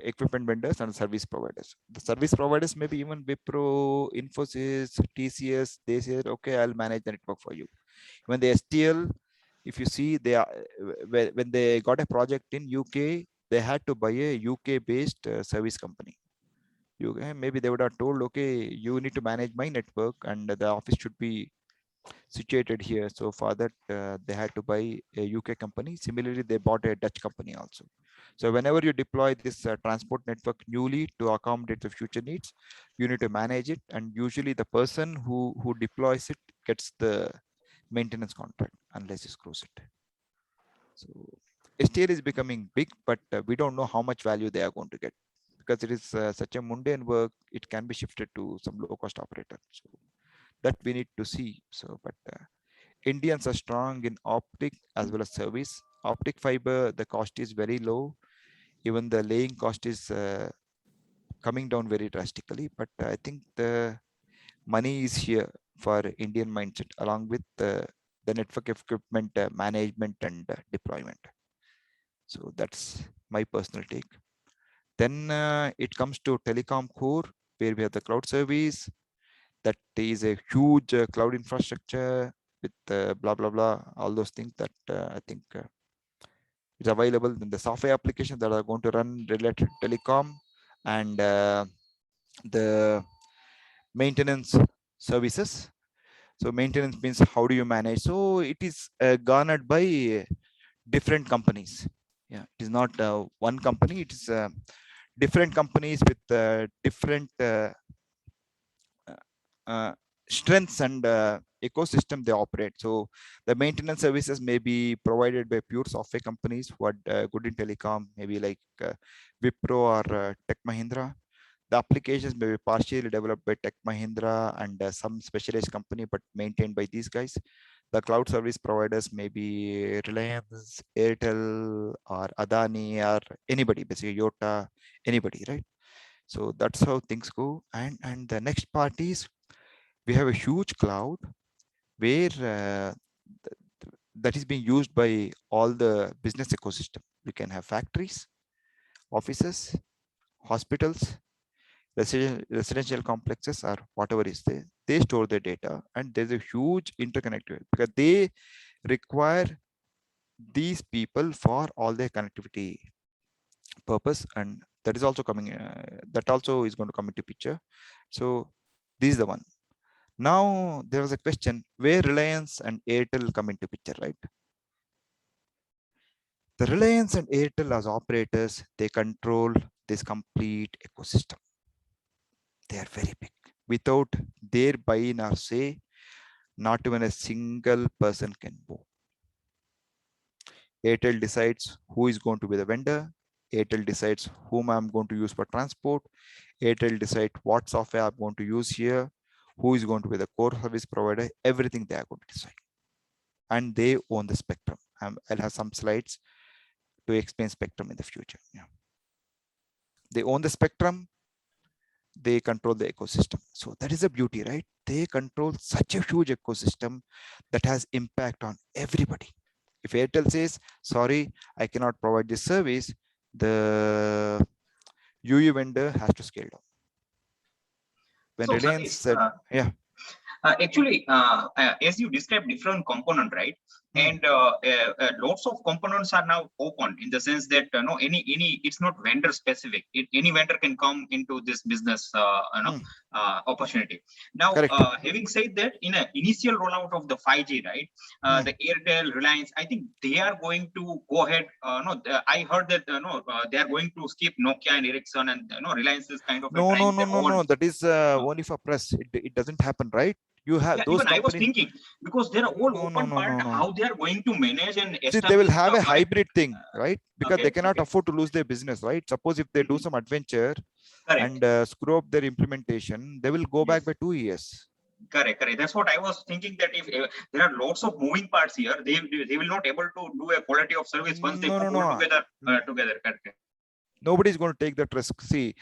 [SPEAKER 2] equipment vendors, and service providers. The service providers, maybe even Wipro, Infosys, TCS, they say, okay, I'll manage the network for you. When the STL, if you see, they are when they got a project in UK, they had to buy a UK-based service company. Maybe they would have told, okay, you need to manage my network, and the office should be situated here. So for that, they had to buy a UK company. Similarly, they bought a Dutch company also. So whenever you deploy this transport network newly to accommodate the future needs, you need to manage it. And usually the person who deploys it gets the maintenance contract unless you screws it. So STL is becoming big, but we don't know how much value they are going to get, because it is such a mundane work. It can be shifted to some low-cost operator. So that we need to see. So, but Indians are strong in optic as well as service. Optic fiber, the cost is very low. Even the laying cost is coming down very drastically. But I think the money is here for Indian mindset, along with the network equipment management and deployment. So that's my personal take. Then it comes to telecom core, where we have the cloud service. That is a huge cloud infrastructure with blah, blah, blah, all those things that I think is available in the software applications that are going to run related to telecom, and the maintenance services. So maintenance means how do you manage? So it is garnered by different companies. Yeah, it is not one company. It is different companies with different strengths and ecosystem they operate. So the maintenance services may be provided by pure software companies who are good in telecom, maybe like Wipro or Tech Mahindra. The applications may be partially developed by Tech Mahindra and some specialized company, but maintained by these guys. The cloud service providers may be Reliance, Airtel, or Adani, or anybody, basically Yota, anybody, right? So that's how things go. And the next part is, we have a huge cloud where that is being used by all the business ecosystem. We can have factories, offices, hospitals, residential complexes, or whatever is there. They store their data, and there's a huge interconnectivity because they require these people for all their connectivity purpose, and that is also coming. That also is going to come into picture. So this is the one. Now there was a question where Reliance and Airtel come into picture, right? The Reliance and Airtel as operators, they control this complete ecosystem. They are very big. Without their buy-in or say, not even a single person can move. Airtel decides who is going to be the vendor. Airtel decides whom I'm going to use for transport. Airtel decides what software I'm going to use here, who is going to be the core service provider, everything they are going to decide. And they own the spectrum. I'll have some slides to explain spectrum in the future. Yeah. They own the spectrum, they control the ecosystem. So that is a beauty, right? They control such a huge ecosystem that has impact on everybody. If Airtel says, sorry, I cannot provide this service, the UU vendor has to scale down. When
[SPEAKER 10] So,
[SPEAKER 2] Reliance said, yeah.
[SPEAKER 10] Actually, as you described different component, right? And lots of components are now open in the sense that no, it's not vendor specific. Any vendor can come into this business, opportunity. Now, having said that, in an initial rollout of the 5G, right, the Airtel, Reliance, I think they are going to go ahead. I heard that they are going to skip Nokia and Ericsson, and Reliance is kind of
[SPEAKER 2] no. That is only for press. It doesn't happen, right? You have those
[SPEAKER 10] even companies. I was thinking because there are all open part how they are going to manage and
[SPEAKER 2] see, they will have a hybrid thing, right? Because they cannot afford to lose their business, right? Suppose if they do some adventure and screw up their implementation, they will go back by 2 years.
[SPEAKER 10] Correct. That's what I was thinking, that if there are lots of moving parts here, they will not able to do a quality of service once they put all together. Correct.
[SPEAKER 2] Nobody is going to take that risk. See,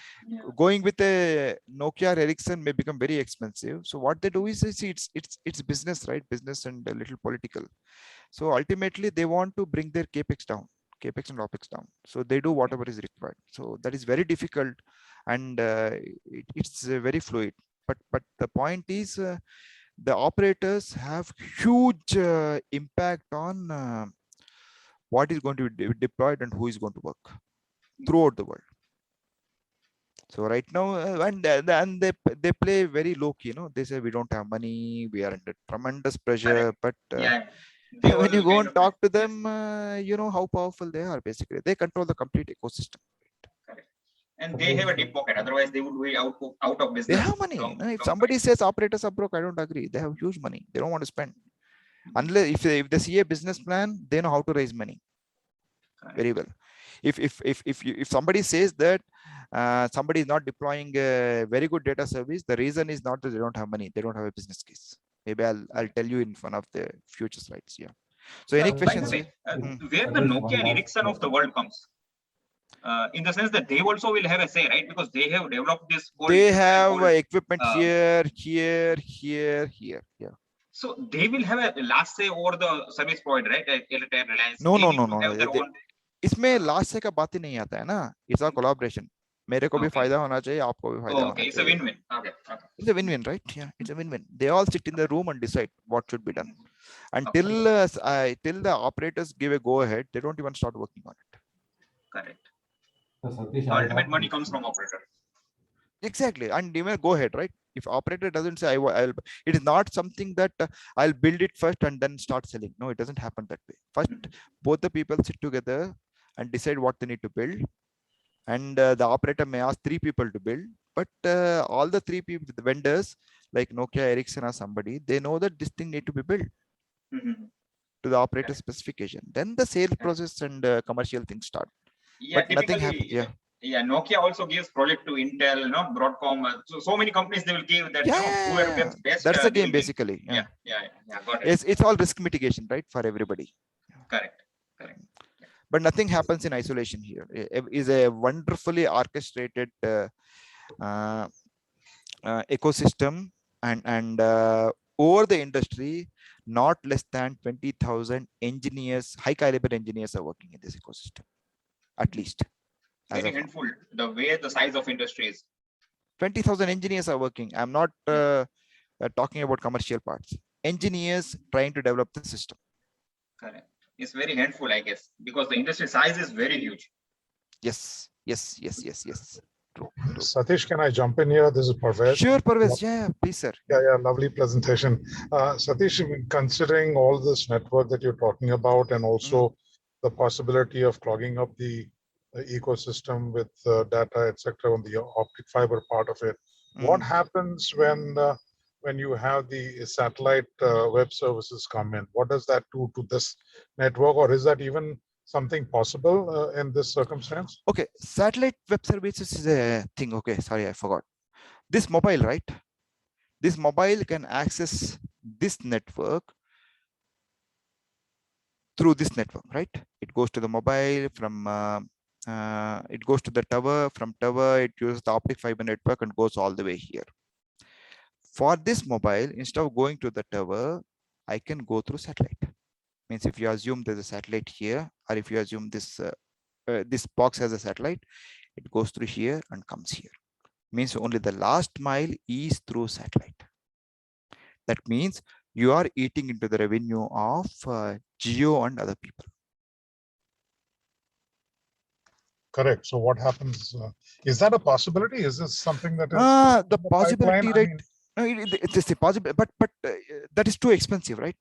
[SPEAKER 2] going with a Nokia or Ericsson may become very expensive. So what they do is, see, it's business, right? Business and a little political. So ultimately, they want to bring their capex down, capex and opex down. So they do whatever is required. So that is very difficult, and it's very fluid. But the point is, the operators have huge impact on what is going to be deployed and who is going to work throughout the world. So right now, and they play very low key. They say we don't have money, we are under tremendous pressure. But when you go and talk to them, you know how powerful they are. Basically, they control the complete ecosystem.
[SPEAKER 10] Correct. And they have a deep pocket. Otherwise, they would be out of business.
[SPEAKER 2] They have money. If somebody says operators are broke, I don't agree. They have huge money. They don't want to spend. Unless if they see a business plan, they know how to raise money very well. If somebody says that somebody is not deploying a very good data service, the reason is not that they don't have money, they don't have a business case. Maybe I'll tell you in one of the future slides. Yeah. So any questions?
[SPEAKER 10] Where the Nokia and Ericsson of the world comes? In the sense that they also will have a say, right? Because they have developed this whole.
[SPEAKER 2] They have equipment here. Yeah.
[SPEAKER 10] So they will have a last say over the service provider, right? Airtel, Reliance.
[SPEAKER 2] No. इसमें last से का बात ही नहीं आता है ना. It's a collaboration. मेरे को भी फायदा होना चाहिए, आपको भी फायदा होना चाहिए.
[SPEAKER 10] It's a win-win. Okay.
[SPEAKER 2] It's a win-win, right? Yeah, it's a win-win. They all sit in the room and decide what should be done. Until till the operators give a go-ahead, they don't even start working on it.
[SPEAKER 10] Correct. Ultimate money comes from operator.
[SPEAKER 2] Exactly, and even go ahead, right? If operator doesn't say it is not something that I'll build it first and then start selling. No, it doesn't happen that way. First, both the people sit together and decide what they need to build, and the operator may ask 3 people to build, but all the 3 people, the vendors like Nokia, Ericsson or somebody, they know that this thing need to be built to the operator specification. Then the sales process and commercial things start. But nothing happens.
[SPEAKER 10] Yeah, Nokia also gives project to Intel, Broadcom. So many companies they will give that. Whoever gets best.
[SPEAKER 2] That's the game basically.
[SPEAKER 10] Yeah. Got it.
[SPEAKER 2] It's all risk mitigation, right, for everybody.
[SPEAKER 10] Correct.
[SPEAKER 2] But nothing happens in isolation here. It is a wonderfully orchestrated ecosystem, and over the industry, not less than 20,000 engineers, high caliber engineers are working in this ecosystem, at least.
[SPEAKER 10] Very handful, the way the size of industry is.
[SPEAKER 2] 20,000 engineers are working. I'm not talking about commercial parts. Engineers trying to develop the system.
[SPEAKER 10] Correct. It's very handful, I guess, because the industry size is very huge.
[SPEAKER 2] Yes. True.
[SPEAKER 6] Satish, can I jump in here? This is Parvez.
[SPEAKER 2] Sure, Parvez. Yeah, please, sir.
[SPEAKER 6] Yeah, lovely presentation. Satish, considering all this network that you're talking about and also the possibility of clogging up the ecosystem with data, etc., on the optic fiber part of it, what happens when you have the satellite web services come in? What does that do to this network, or is that even something possible in this circumstance?
[SPEAKER 2] Okay, satellite web services is a thing. Okay, sorry, I forgot. This mobile, right? This mobile can access this network through this network, right? It goes to the mobile from it goes to the tower. From tower, it uses the optic fiber network and goes all the way here. For this mobile, instead of going to the tower, I can go through satellite. Means if you assume there's a satellite here, or if you assume this this box has a satellite, it goes through here and comes here. Means only the last mile is through satellite. That means you are eating into the revenue of Jio and other people.
[SPEAKER 6] Correct. So what happens? Is that a possibility? Is this something that is
[SPEAKER 2] the possibility,
[SPEAKER 6] pipeline?
[SPEAKER 2] right? It is a possibility, but that is too expensive, right,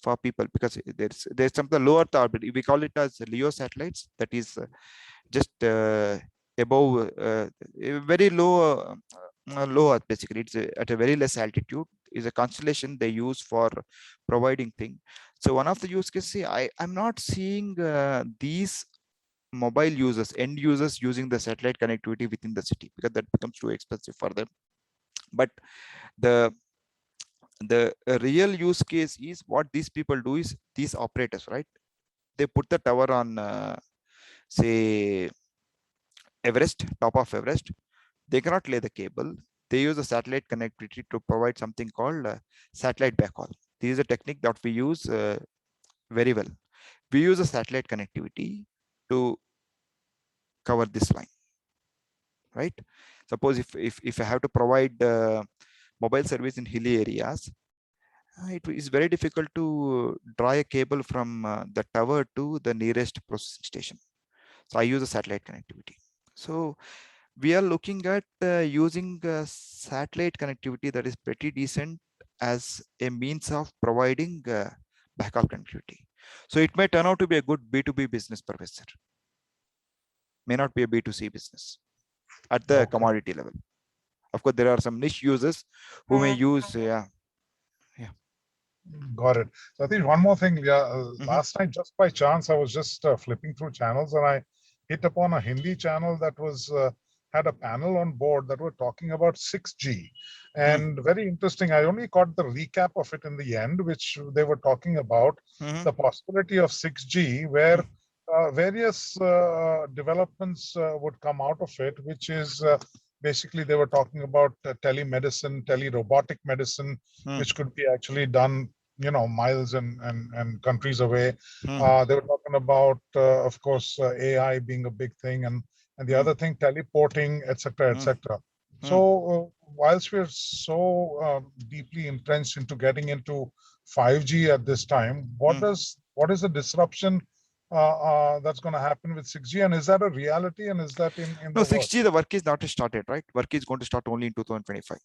[SPEAKER 2] for people, because there's some the low Earth orbit. We call it as LEO satellites. That is just above very low low Earth. Basically, it's at a very less altitude. Is a constellation they use for providing thing. So one of the use cases, I'm not seeing these mobile users, end users using the satellite connectivity within the city, because that becomes too expensive for them. But the real use case is what these people do is these operators, right? They put the tower on say Everest, top of Everest. They cannot lay the cable. They use a satellite connectivity to provide something called satellite backhaul. This is a technique that we use very well. We use a satellite connectivity to cover this line, right? Suppose if I have to provide mobile service in hilly areas, it is very difficult to draw a cable from the tower to the nearest processing station. So I use a satellite connectivity. So we are looking at using satellite connectivity that is pretty decent as a means of providing backhaul connectivity. So it may turn out to be a good B2B business, Professor. May not be a B2C business at the commodity level. Of course, there are some niche users who may use,
[SPEAKER 6] Got it. So I think one more thing. Last night, just by chance, I was just flipping through channels and I hit upon a Hindi channel that was had a panel on board that were talking about 6G. And very interesting. I only caught the recap of it in the end, which they were talking about the possibility of 6G, where various developments would come out of it, which is basically they were talking about telemedicine, tele-robotic medicine, which could be actually done, miles and countries away. They were talking about, of course, AI being a big thing, and the other thing, teleporting, etc., etc. So whilst we're so deeply entrenched into getting into 5G at this time, what is the disruption that's going to happen with 6G, and is that a reality, and is that in
[SPEAKER 2] no, 6G, the work is not started, right? Work is going to start only in 2025.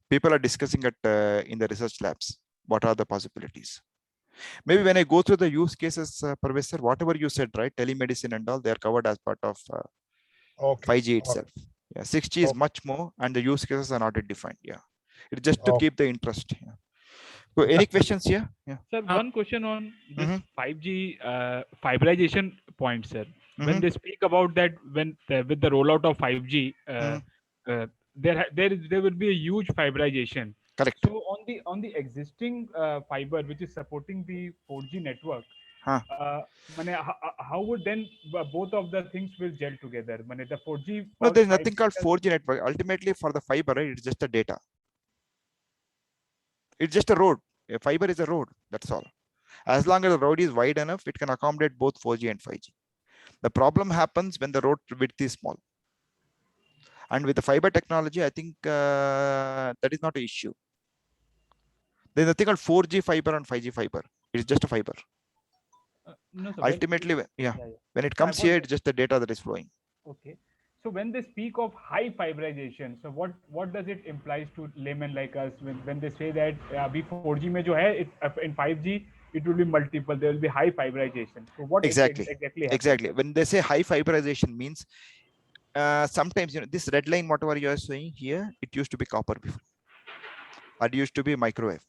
[SPEAKER 2] People are discussing it in the research labs. What are the possibilities? Maybe when I go through the use cases, Professor, whatever you said, right? Telemedicine and all, they are covered as part of 5G itself. Yeah, 6G is much more, and the use cases are not yet defined. Yeah, it's just to keep the interest. Yeah. So any questions here? Yeah.
[SPEAKER 13] Sir, one question on this 5G fiberization point, sir. When they speak about that, when with the rollout of 5G, there will be a huge fiberization.
[SPEAKER 2] Correct.
[SPEAKER 13] So on the existing fiber which is supporting the 4G network, how would then both of the things will gel together? The 4G.
[SPEAKER 2] No, there is nothing called 4G network. Ultimately, for the fiber, right, it's just a data. It's just a road. A fiber is a road. That's all. As long as the road is wide enough, it can accommodate both 4G and 5G. The problem happens when the road width is small. And with the fiber technology, I think that is not an issue. There's nothing called 4G fiber and 5G fiber. It's just a fiber.
[SPEAKER 13] No, sir,
[SPEAKER 2] Ultimately, when it comes here, it's just the data that is flowing.
[SPEAKER 13] Okay. So when they speak of high fiberization, so what does it implies to laymen like us when they say that अभी 4G में जो है, in 5G it will be multiple, there will be high fiberization. So what
[SPEAKER 2] Exactly.
[SPEAKER 13] exactly happens?
[SPEAKER 2] Exactly. When they say high fiberization means sometimes, you know, this red line, whatever you are saying here, it used to be copper before. It used to be microwave.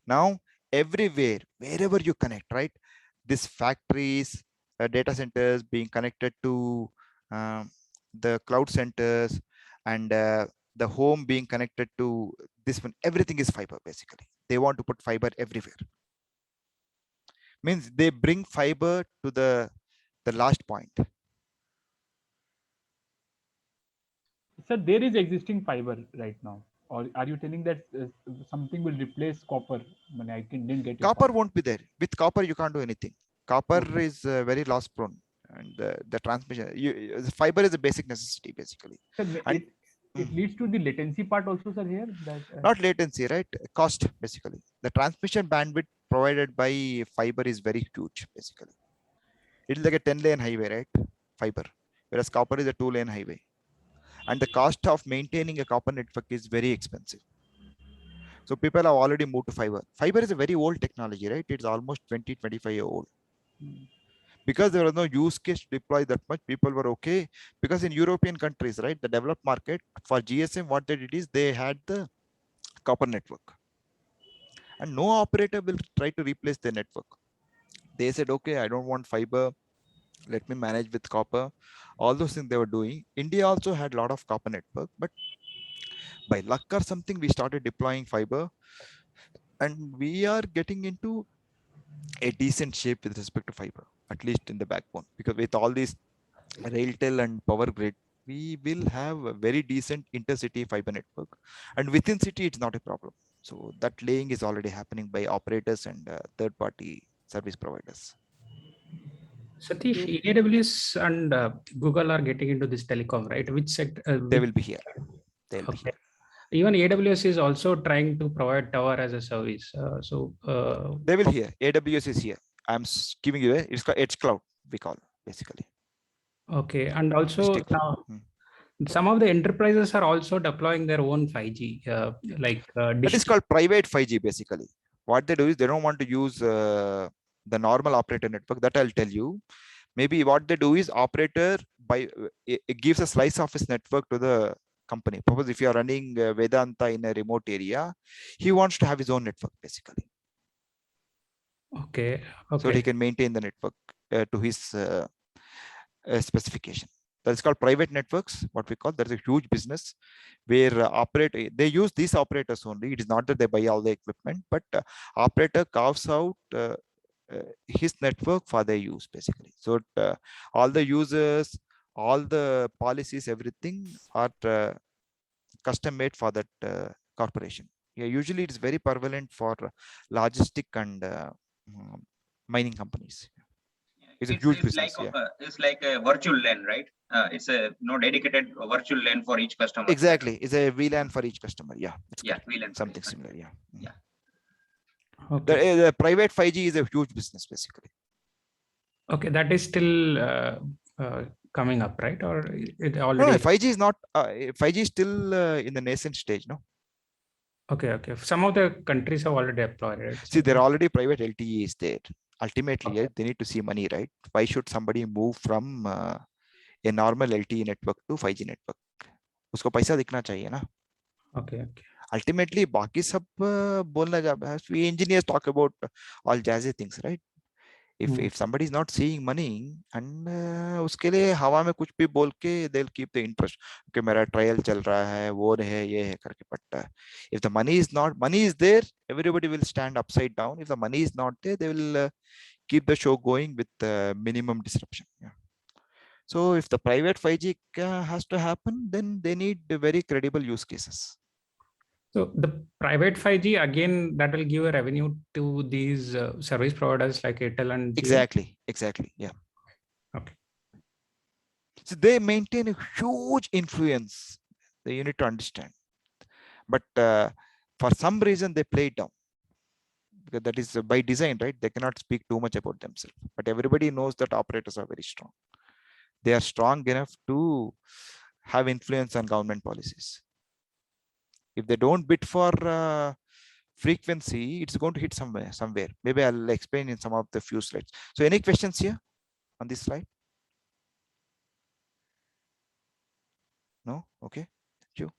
[SPEAKER 2] Now, everywhere, wherever you connect, right? These factories, data centers being connected to the cloud centers, and the home being connected to this one, everything is fiber basically. They want to put fiber everywhere. Means they bring fiber to the last point.
[SPEAKER 13] So there is existing fiber right now, or are you telling that something will replace copper? I didn't get your
[SPEAKER 2] Copper
[SPEAKER 13] point.
[SPEAKER 2] won't be there. With copper, you can't do anything. Copper is very loss prone, and the transmission. The fiber is a basic necessity basically.
[SPEAKER 13] So
[SPEAKER 2] And
[SPEAKER 13] it leads to the latency part also, sir. Here, that
[SPEAKER 2] not latency, right? Cost basically. The transmission bandwidth provided by fiber is very huge basically. It's like a 10-lane highway, right? Fiber, whereas copper is a 2-lane highway, and the cost of maintaining a copper network is very expensive. So people have already moved to fiber. Fiber is a very old technology, right? It's almost 20-25 years old. Because there was no use case to deploy that much, people were okay. Because in European countries, right, the developed market for GSM, what they did is they had the copper network, and no operator will try to replace the network. They said, okay, I don't want fiber, let me manage with copper. All those things they were doing. India also had a lot of copper network, but by luck or something, we started deploying fiber, and we are getting into a decent shape with respect to fiber, at least in the backbone, because with all these Railtel and Power Grid, we will have a very decent intercity fiber network, and within city, it's not a problem. So that laying is already happening by operators and third-party service providers.
[SPEAKER 11] Satish, AWS and Google are getting into this telecom, right? Which sector?
[SPEAKER 2] They will be here. They'll be here.
[SPEAKER 11] Even AWS is also trying to provide tower as a service.
[SPEAKER 2] They will here. AWS is here. I'm giving you it's called Edge Cloud, we call basically.
[SPEAKER 11] Okay, and also now some of the enterprises are also deploying their own 5G,
[SPEAKER 2] That is called private 5G basically. What they do is they don't want to use the normal operator network. That I'll tell you. Maybe what they do is operator it gives a slice of his network to the company. Suppose if you are running Vedanta in a remote area, he wants to have his own network basically.
[SPEAKER 11] Okay.
[SPEAKER 2] So he can maintain the network to his specification. That's called private networks. What we call, there's a huge business where they use these operators only. It is not that they buy all the equipment, but operator carves out his network for their use basically. So all the users, all the policies, everything are custom made for that corporation. Yeah, usually it is very prevalent for logistic and mining companies. It's a huge business.
[SPEAKER 10] It's like a virtual LAN, right? It's a dedicated virtual LAN for each customer.
[SPEAKER 2] Exactly, it's a VLAN for each customer. Yeah,
[SPEAKER 10] VLAN.
[SPEAKER 2] Something similar. Yeah.
[SPEAKER 11] Okay.
[SPEAKER 2] The private 5G is a huge business basically.
[SPEAKER 11] Okay, that is still coming up, right? Or it already?
[SPEAKER 2] No, 5G is not. 5G is still in the nascent stage, no.
[SPEAKER 11] Okay. Some of the countries have already deployed it.
[SPEAKER 2] See, there are already private LTE is there. Ultimately, they need to see money, right? Why should somebody move from a normal LTE network to 5G network? उसको पैसा दिखना चाहिए ना.
[SPEAKER 11] Okay.
[SPEAKER 2] Ultimately, बाकी सब बोलना जब we engineers talk about all jazzy things, right? If somebody is not seeing money and उसके लिए हवा में कुछ भी बोल के they'll keep the interest. कि मेरा trial चल रहा है, वो है, ये है करके. But if the money is there, everybody will stand upside down. If the money is not there, they will keep the show going with minimum disruption. Yeah. So if the private 5G has to happen, then they need very credible use cases.
[SPEAKER 11] So the private 5G, again, that will give a revenue to these service providers like Airtel and Jio?
[SPEAKER 2] Exactly. Yeah.
[SPEAKER 11] Okay.
[SPEAKER 2] So they maintain a huge influence. You need to understand. But for some reason, they play it down. Because that is by design, right? They cannot speak too much about themselves. But everybody knows that operators are very strong. they are strong enough to have influence on government policies. If they don't bid for frequency, it's going to hit somewhere. Maybe I'll explain in some of the few slides. So any questions here on this slide? No? Okay. Thank you.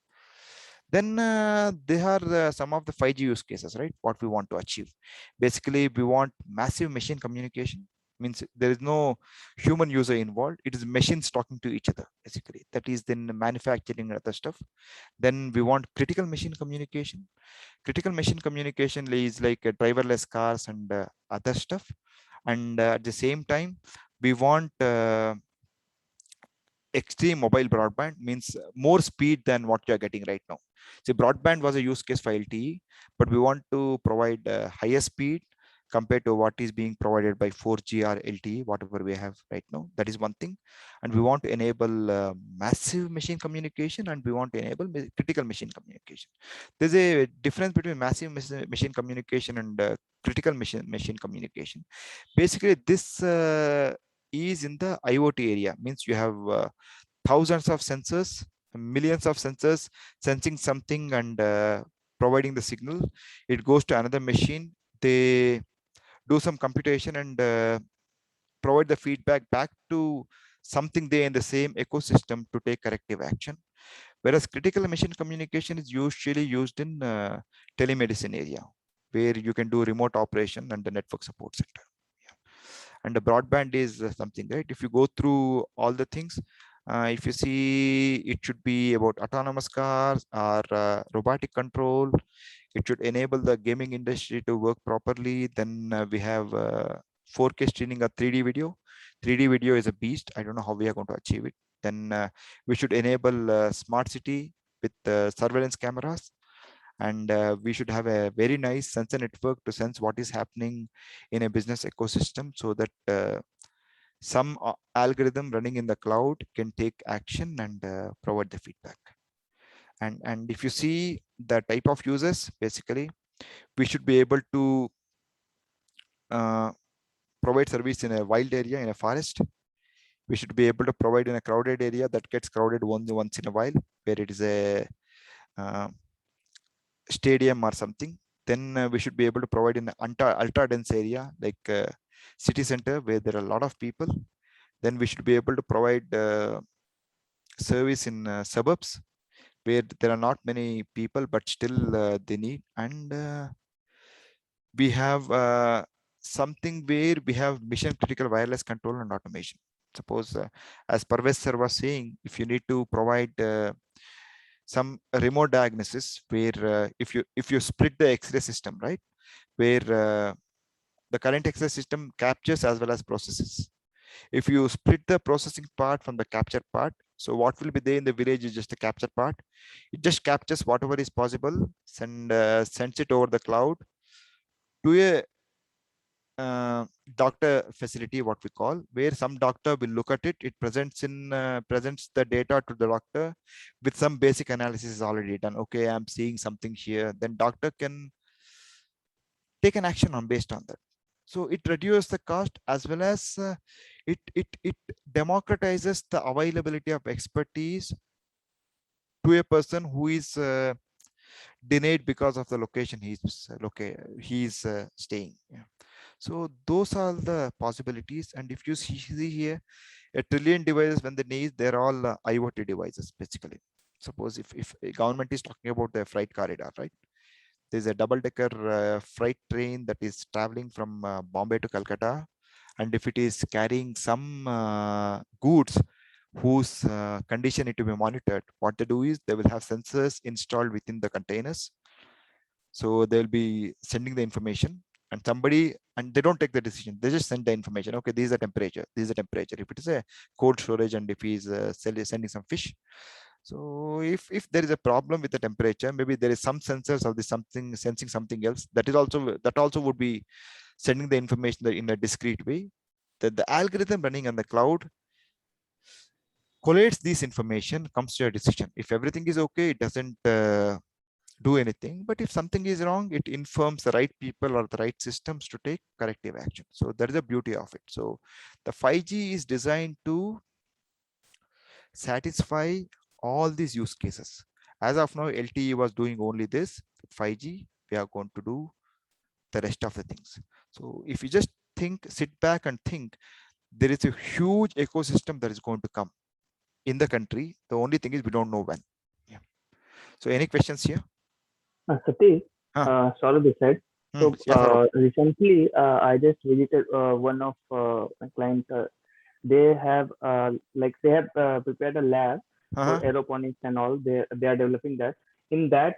[SPEAKER 2] Then there are some of the 5G use cases, right? What we want to achieve. Basically, we want massive machine communication. Means there is no human user involved. It is machines talking to each other, basically. That is then manufacturing and other stuff. Then we want critical machine communication. Critical machine communication is like driverless cars and other stuff. And at the same time, we want extreme mobile broadband, means more speed than what you are getting right now. So broadband was a use case for LTE, but we want to provide higher speed compared to what is being provided by 4G or LTE, whatever we have right now. That is one thing. And we want to enable massive machine communication, and we want to enable critical machine communication. There's a difference between massive machine communication and critical machine communication. Basically, this is in the IoT area, means you have thousands of sensors, millions of sensors sensing something and providing the signal. It goes to another machine. They do some computation and provide the feedback back to something there in the same ecosystem to take corrective action. Whereas critical machine communication is usually used in telemedicine area, where you can do remote operation and the network support center. And the broadband is something, right? If you go through all the things, if you see, it should be about autonomous cars or robotic control. It should enable the gaming industry to work properly. Then we have 4K streaming of 3D video. 3D video is a beast. I don't know how we are going to achieve it. Then we should enable smart city with surveillance cameras. And we should have a very nice sensor network to sense what is happening in a business ecosystem, so that some algorithm running in the cloud can take action and provide the feedback. And if you see the type of users, basically, we should be able to provide service in a wild area, in a forest. We should be able to provide in a crowded area that gets crowded once in a while, where it is a stadium or something. Then we should be able to provide in an ultra dense area like city center, where there are a lot of people. Then we should be able to provide service in suburbs, where there are not many people, but still they need. And we have something where we have mission critical wireless control and automation. Suppose as Parvez sir was saying, if you need to provide some remote diagnosis, where if you split the X-ray system, right, where the current X-ray system captures as well as processes. If you split the processing part from the capture part, so what will be there in the village is just the capture part. It just captures whatever is possible and sends it over the cloud to a doctor facility, what we call, where some doctor will look at it. It presents the data to the doctor with some basic analysis already done. Okay, I'm seeing something here. Then doctor can take an action on based on that. So it reduces the cost, as well as it democratizes the availability of expertise to a person who is denied because of the location he's staying. Yeah. So those are the possibilities. And if you see here, 1 trillion devices, when they need, they're all IoT devices, basically. Suppose if a government is talking about the freight corridor, right? There's a double-decker freight train that is traveling from Bombay to Calcutta. And if it is carrying some goods whose condition need to be monitored, what they do is they will have sensors installed within the containers. So they'll be sending the information, and they don't take the decision. They just send the information. Okay, this is the temperature. This is the temperature. If it is a cold storage, and if he's sending some fish. So if there is a problem with the temperature, maybe there is some sensors of something sensing something else. That also would be sending the information in a discrete way. The algorithm running on the cloud collates this information, comes to a decision. If everything is okay, it doesn't do anything. But if something is wrong, it informs the right people or the right systems to take corrective action. So that is the beauty of it. So the 5G is designed to satisfy all these use cases. As of now, LTE was doing only this. 5G, we are going to do the rest of the things. So if you just sit back and think, there is a huge ecosystem that is going to come in the country. The only thing is we don't know when. Yeah. So any questions here?
[SPEAKER 14] Satish, Saurabh this side. So recently, I just visited one of my clients. They have prepared a lab for aeroponics and all. They are developing that. In that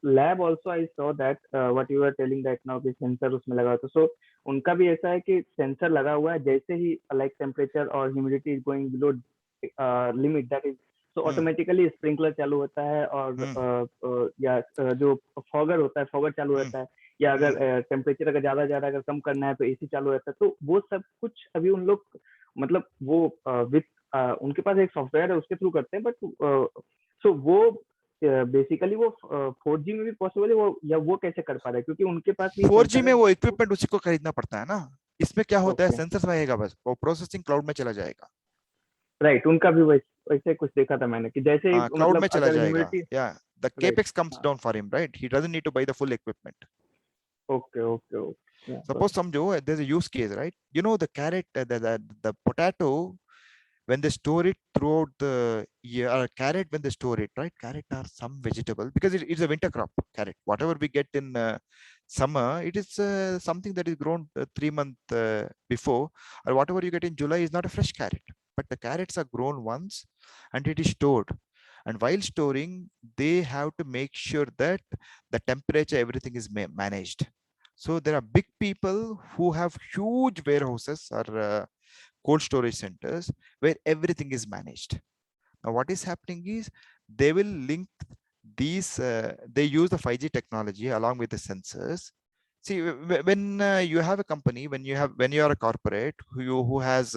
[SPEAKER 14] lab also, I saw that what you were telling that now the sensor उसमें लगा हुआ था. So उनका भी ऐसा है कि sensor लगा हुआ है, जैसे ही like temperature or humidity is going below limit, that is so automatically sprinkler चालू होता है और या जो फॉगर होता है फॉगर चालू रहता है, या अगर टेम्परेचर अगर ज्यादा जा रहा है, अगर कम करना है तो एसी चालू रहता है. तो वो सब कुछ अभी उन लोग मतलब वो विद उनके पास एक सॉफ्टवेयर है उसके थ्रू करते हैं, बट सो वो बेसिकली वो 4G में भी पॉसिबल है वो, या वो कैसे कर पा रहे हैं क्योंकि उनके पास
[SPEAKER 2] 4G में वो इक्विपमेंट उसी को खरीदना पड़ता है ना. इसमें क्या होता है, सेंसर्स रहेगा बस, वो प्रोसेसिंग क्लाउड में चला जाएगा.
[SPEAKER 14] राइट, उनका भी वैसे कुछ देखा था मैंने कि जैसे
[SPEAKER 2] क्लाउड में चला जाएगा. या the capex comes down for him, right? He doesn't need to buy the full equipment.
[SPEAKER 14] Okay.
[SPEAKER 2] Suppose समझो there's a use case, right? You know the carrot, the potato, when they store it throughout the year, carrot when they store it, right? Carrot are some vegetable because it's a winter crop. Carrot, whatever we get in summer, it is something that is grown 3 months before, or whatever you get in July is not a fresh carrot. But the carrots are grown once and it is stored. And while storing, they have to make sure that the temperature, everything is managed. So there are big people who have huge warehouses or cold storage centers where everything is managed. Now what is happening is they will link these, they use the 5G technology along with the sensors. See, when you have a company, when you are a corporate who has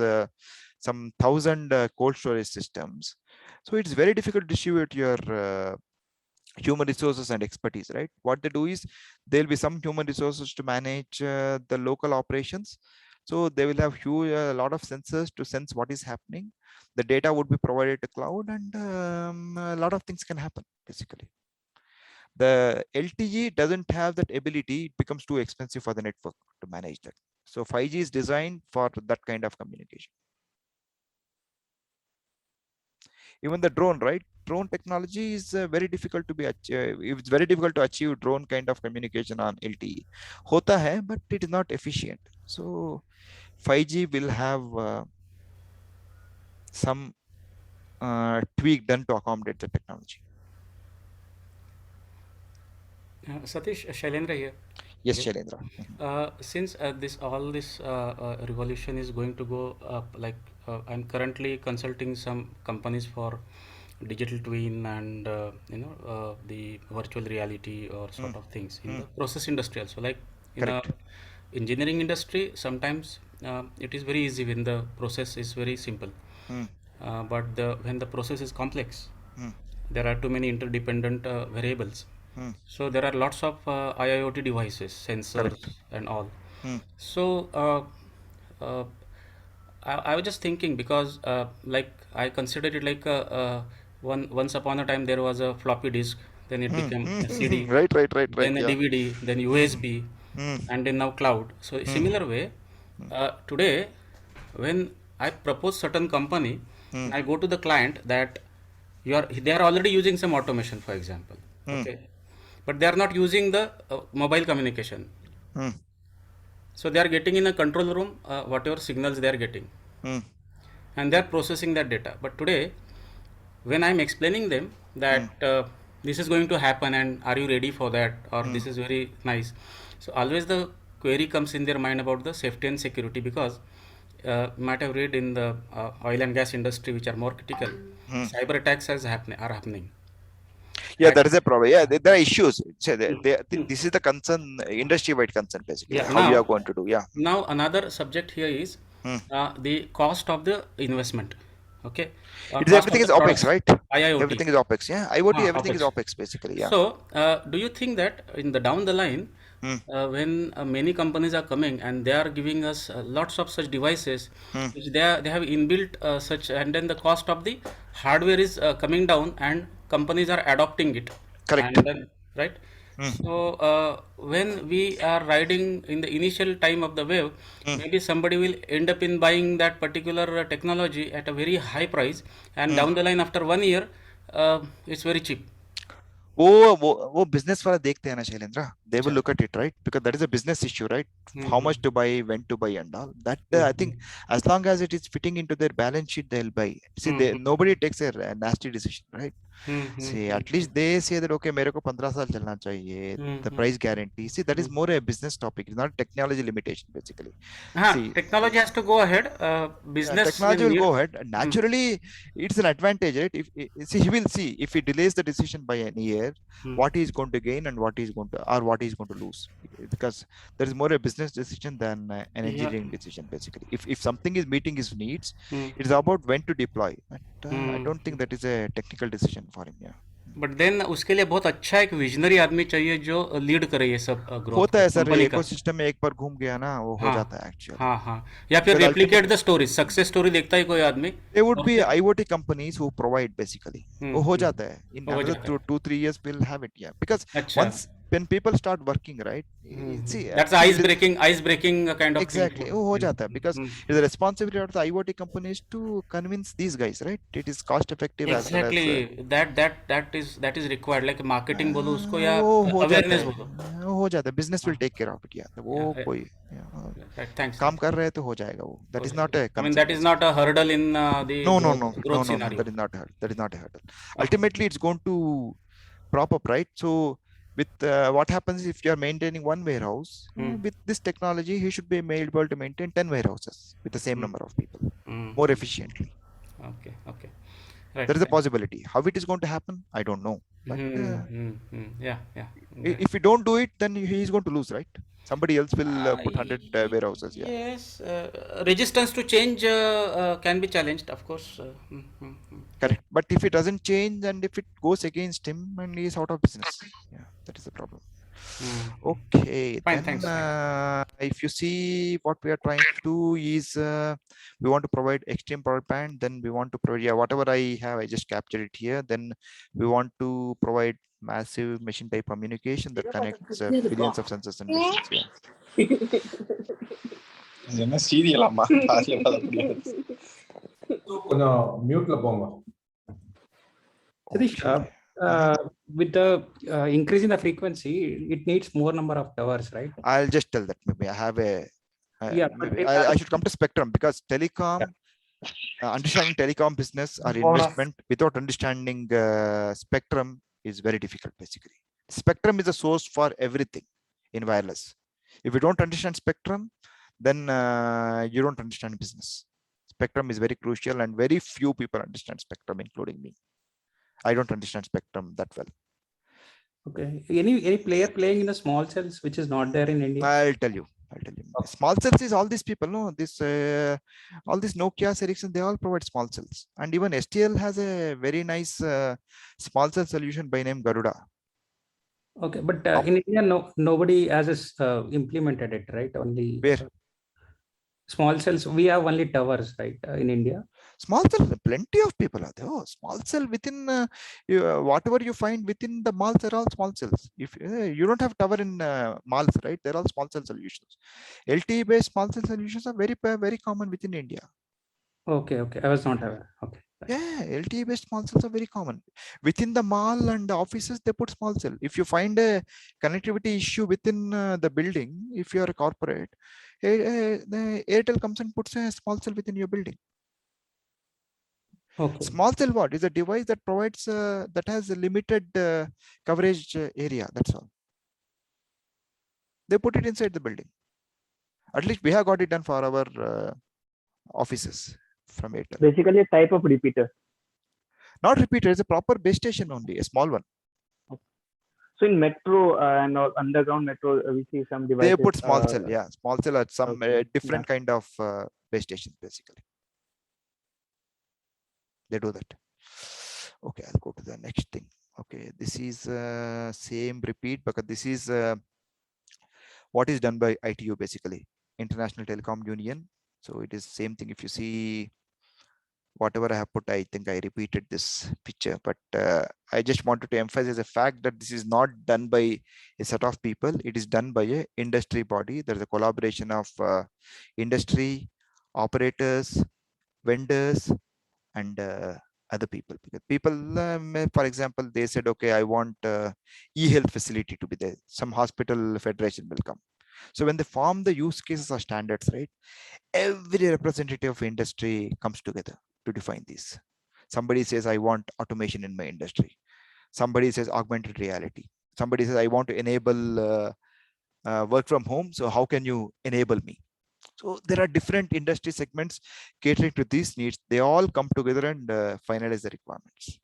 [SPEAKER 2] some 1,000 cold storage systems, so it's very difficult to distribute your human resources and expertise, right? What they do is there'll be some human resources to manage the local operations. So they will have a lot of sensors to sense what is happening. The data would be provided to cloud, and a lot of things can happen basically. The LTE doesn't have that ability. It becomes too expensive for the network to manage that. So 5G is designed for that kind of communication. Even the drone, right? Drone technology is very difficult to be achieved. It's very difficult to achieve drone kind of communication on LTE. Hota hai, but it is not efficient. So 5G will have some tweak done to accommodate the technology.
[SPEAKER 8] Satish, Shailendra here.
[SPEAKER 2] Yes, Shailendra.
[SPEAKER 8] Since all this revolution is going to go up, like I'm currently consulting some companies for digital twin and the virtual reality or sort of things in the process industry also. Like in the engineering industry, sometimes it is very easy when the process is very simple. But when the process is complex, there are too many interdependent variables. So there are lots of IIoT devices, sensors and all. So I was just thinking, because like I considered it like once upon a time there was a floppy disk, then it became a CD,
[SPEAKER 2] right,
[SPEAKER 8] then a DVD, then USB, and then now cloud. So similar way, today when I propose certain company, I go to the client that they are already using some automation, for example, okay, but they are not using the mobile communication. So they are getting in a control room whatever signals they are getting, and they are processing that data. But today, when I am explaining them that this is going to happen and are you ready for that, or this is very nice, so always the query comes in their mind about the safety and security, because you might have read in the oil and gas industry, which are more critical, cyber attacks are happening.
[SPEAKER 2] Yeah, that is a problem. Yeah, there are issues. So this is the concern, industry-wide concern, basically.
[SPEAKER 8] Yeah,
[SPEAKER 2] how we are going to do. Yeah.
[SPEAKER 8] Now another subject here is the cost of the investment. Okay.
[SPEAKER 2] Everything is OPEX, right?
[SPEAKER 8] IIoT.
[SPEAKER 2] Everything is OPEX. Yeah. IoT, everything is OPEX, basically. Yeah.
[SPEAKER 8] So, do you think that in the down the line, when many companies are coming and they are giving us lots of such devices, which they have inbuilt such, and then the cost of the hardware is coming down and companies are adopting it.
[SPEAKER 2] Correct.
[SPEAKER 8] And then, right? So when we are riding in the initial time of the wave, maybe somebody will end up in buying that particular technology at a very high price, and down the line after 1 year, it's very cheap.
[SPEAKER 2] वो business वाला देखते हैं ना Shailendra, they will look at it, right? Because that is a business issue, right? How much to buy, when to buy, and all that. I think as long as it is fitting into their balance sheet, they'll buy. See, nobody takes a nasty decision, right? See, at least they say that okay, मेरे को 15 साल चलना चाहिए. The price guarantee. See, that is more a business topic. It's not a technology limitation, basically. See,
[SPEAKER 8] technology has to go ahead. Business
[SPEAKER 2] technology will go ahead. Naturally, it's an advantage, right? See, he will see if he delays the decision by an year, what he is going to gain and what he is going to, or what he is going to lose, because there is more a business decision than an engineering decision, basically. If something is meeting his needs, it's about when to deploy. But I don't think that is a technical decision for him. Yeah.
[SPEAKER 8] But then उसके लिए बहुत अच्छा एक visionary आदमी चाहिए जो lead करे ये सब ग्रोथ
[SPEAKER 2] होता है सर, इकोसिस्टम में एक बार घूम गया ना वो हो जाता है एक्चुअली.
[SPEAKER 8] हाँ या फिर replicate the story, success story देखता है कोई आदमी.
[SPEAKER 2] There would be IoT companies who provide basically. वो हो जाता है in another 2-3 years we'll have it. Yeah, because once when people start working, right? See,
[SPEAKER 8] that's ice breaking kind of
[SPEAKER 2] exactly. वो हो जाता है because it's the responsibility of the IoT companies to convince these guys, right? It is cost effective.
[SPEAKER 8] Exactly.
[SPEAKER 2] As well as,
[SPEAKER 8] that is required, like marketing बोलो उसको या
[SPEAKER 2] awareness बोलो. हो जाता है. Business will take care of it. Yeah, वो कोई
[SPEAKER 8] thanks
[SPEAKER 2] काम कर रहे हैं तो हो जाएगा वो. That is not a.
[SPEAKER 8] I mean that is not a hurdle in the growth scenario.
[SPEAKER 2] That is not a hurdle. That is not a hurdle. Ultimately, it's going to prop up, right? So with what happens if you are maintaining one warehouse with this technology, he should be able to maintain 10 warehouses with the same number of people more efficiently.
[SPEAKER 8] Okay. Right,
[SPEAKER 2] there is a possibility. How it is going to happen, I don't know. But
[SPEAKER 8] yeah.
[SPEAKER 2] If we don't do it, then he is going to lose, right? Somebody else will put 100 warehouses. Yeah.
[SPEAKER 8] Yes, resistance to change can be challenged, of course.
[SPEAKER 2] Correct. But if it doesn't change and if it goes against him and he is out of business, yeah, that is the problem. Okay.
[SPEAKER 8] Fine,
[SPEAKER 2] then,
[SPEAKER 8] thanks.
[SPEAKER 2] If you see what we are trying to do is we want to provide extreme broadband. Then we want to provide whatever I have, I just captured it here. Then we want to provide massive machine type communication that connects billions of sensors and machines.
[SPEAKER 5] Mute
[SPEAKER 11] with the increase in the frequency, it needs more number of towers, right?
[SPEAKER 2] I'll just tell that. Maybe I have a. I should come to spectrum because telecom, understanding telecom business or investment without understanding spectrum is very difficult. Basically, spectrum is a source for everything in wireless. If you don't understand spectrum, then you don't understand business. Spectrum is very crucial, and very few people understand spectrum, including me. I don't understand spectrum that well.
[SPEAKER 11] Okay. Any player playing in the small cells which is not there in India?
[SPEAKER 2] I'll tell you. Small cells is all these people. No, all these Nokia, Ericsson, they all provide small cells, and even STL has a very nice small cell solution by name Garuda.
[SPEAKER 11] Okay, but in India, nobody has implemented it, right? Only
[SPEAKER 2] where
[SPEAKER 11] small cells. We have only towers, right? In India.
[SPEAKER 2] Small cell, plenty of people are there. Small cell within whatever you find within the malls are all small cells. If you don't have tower in malls, right? They're all small cell solutions. LTE based small cell solutions are very common within India.
[SPEAKER 11] Okay. I was not aware. Okay.
[SPEAKER 2] Yeah, LTE based small cells are very common. Within the mall and the offices, they put small cell. If you find a connectivity issue within the building, if you are a corporate, the Airtel comes and puts a small cell within your building.
[SPEAKER 11] Okay.
[SPEAKER 2] Small cell what is a device that provides that has a limited coverage area. That's all. They put it inside the building. At least we have got it done for our offices from Airtel.
[SPEAKER 14] Basically, a type of repeater.
[SPEAKER 2] Not repeater. It's a proper base station only, a small one.
[SPEAKER 14] Okay. So in metro and underground metro, we see some devices.
[SPEAKER 2] They put small cell. Yeah, small cell at some different kind of base stations, basically. They do that. Okay, I'll go to the next thing. Okay, this is same repeat because this is what is done by ITU, basically International Telecom Union. So it is same thing. If you see Whatever I have put, I think I repeated this picture, but I just wanted to emphasize the fact that this is not done by a set of people. It is done by a industry body. There's a collaboration of industry, operators, vendors, and other people. Because people, for example, they said, okay, I want e-health facility to be there. Some hospital federation will come. So when they form the use cases or standards, right, every representative of industry comes together to define these. Somebody says, I want automation in my industry. Somebody says augmented reality. Somebody says, I want to enable work from home. So how can you enable me? So there are different industry segments catering to these needs. They all come together and finalize the requirements.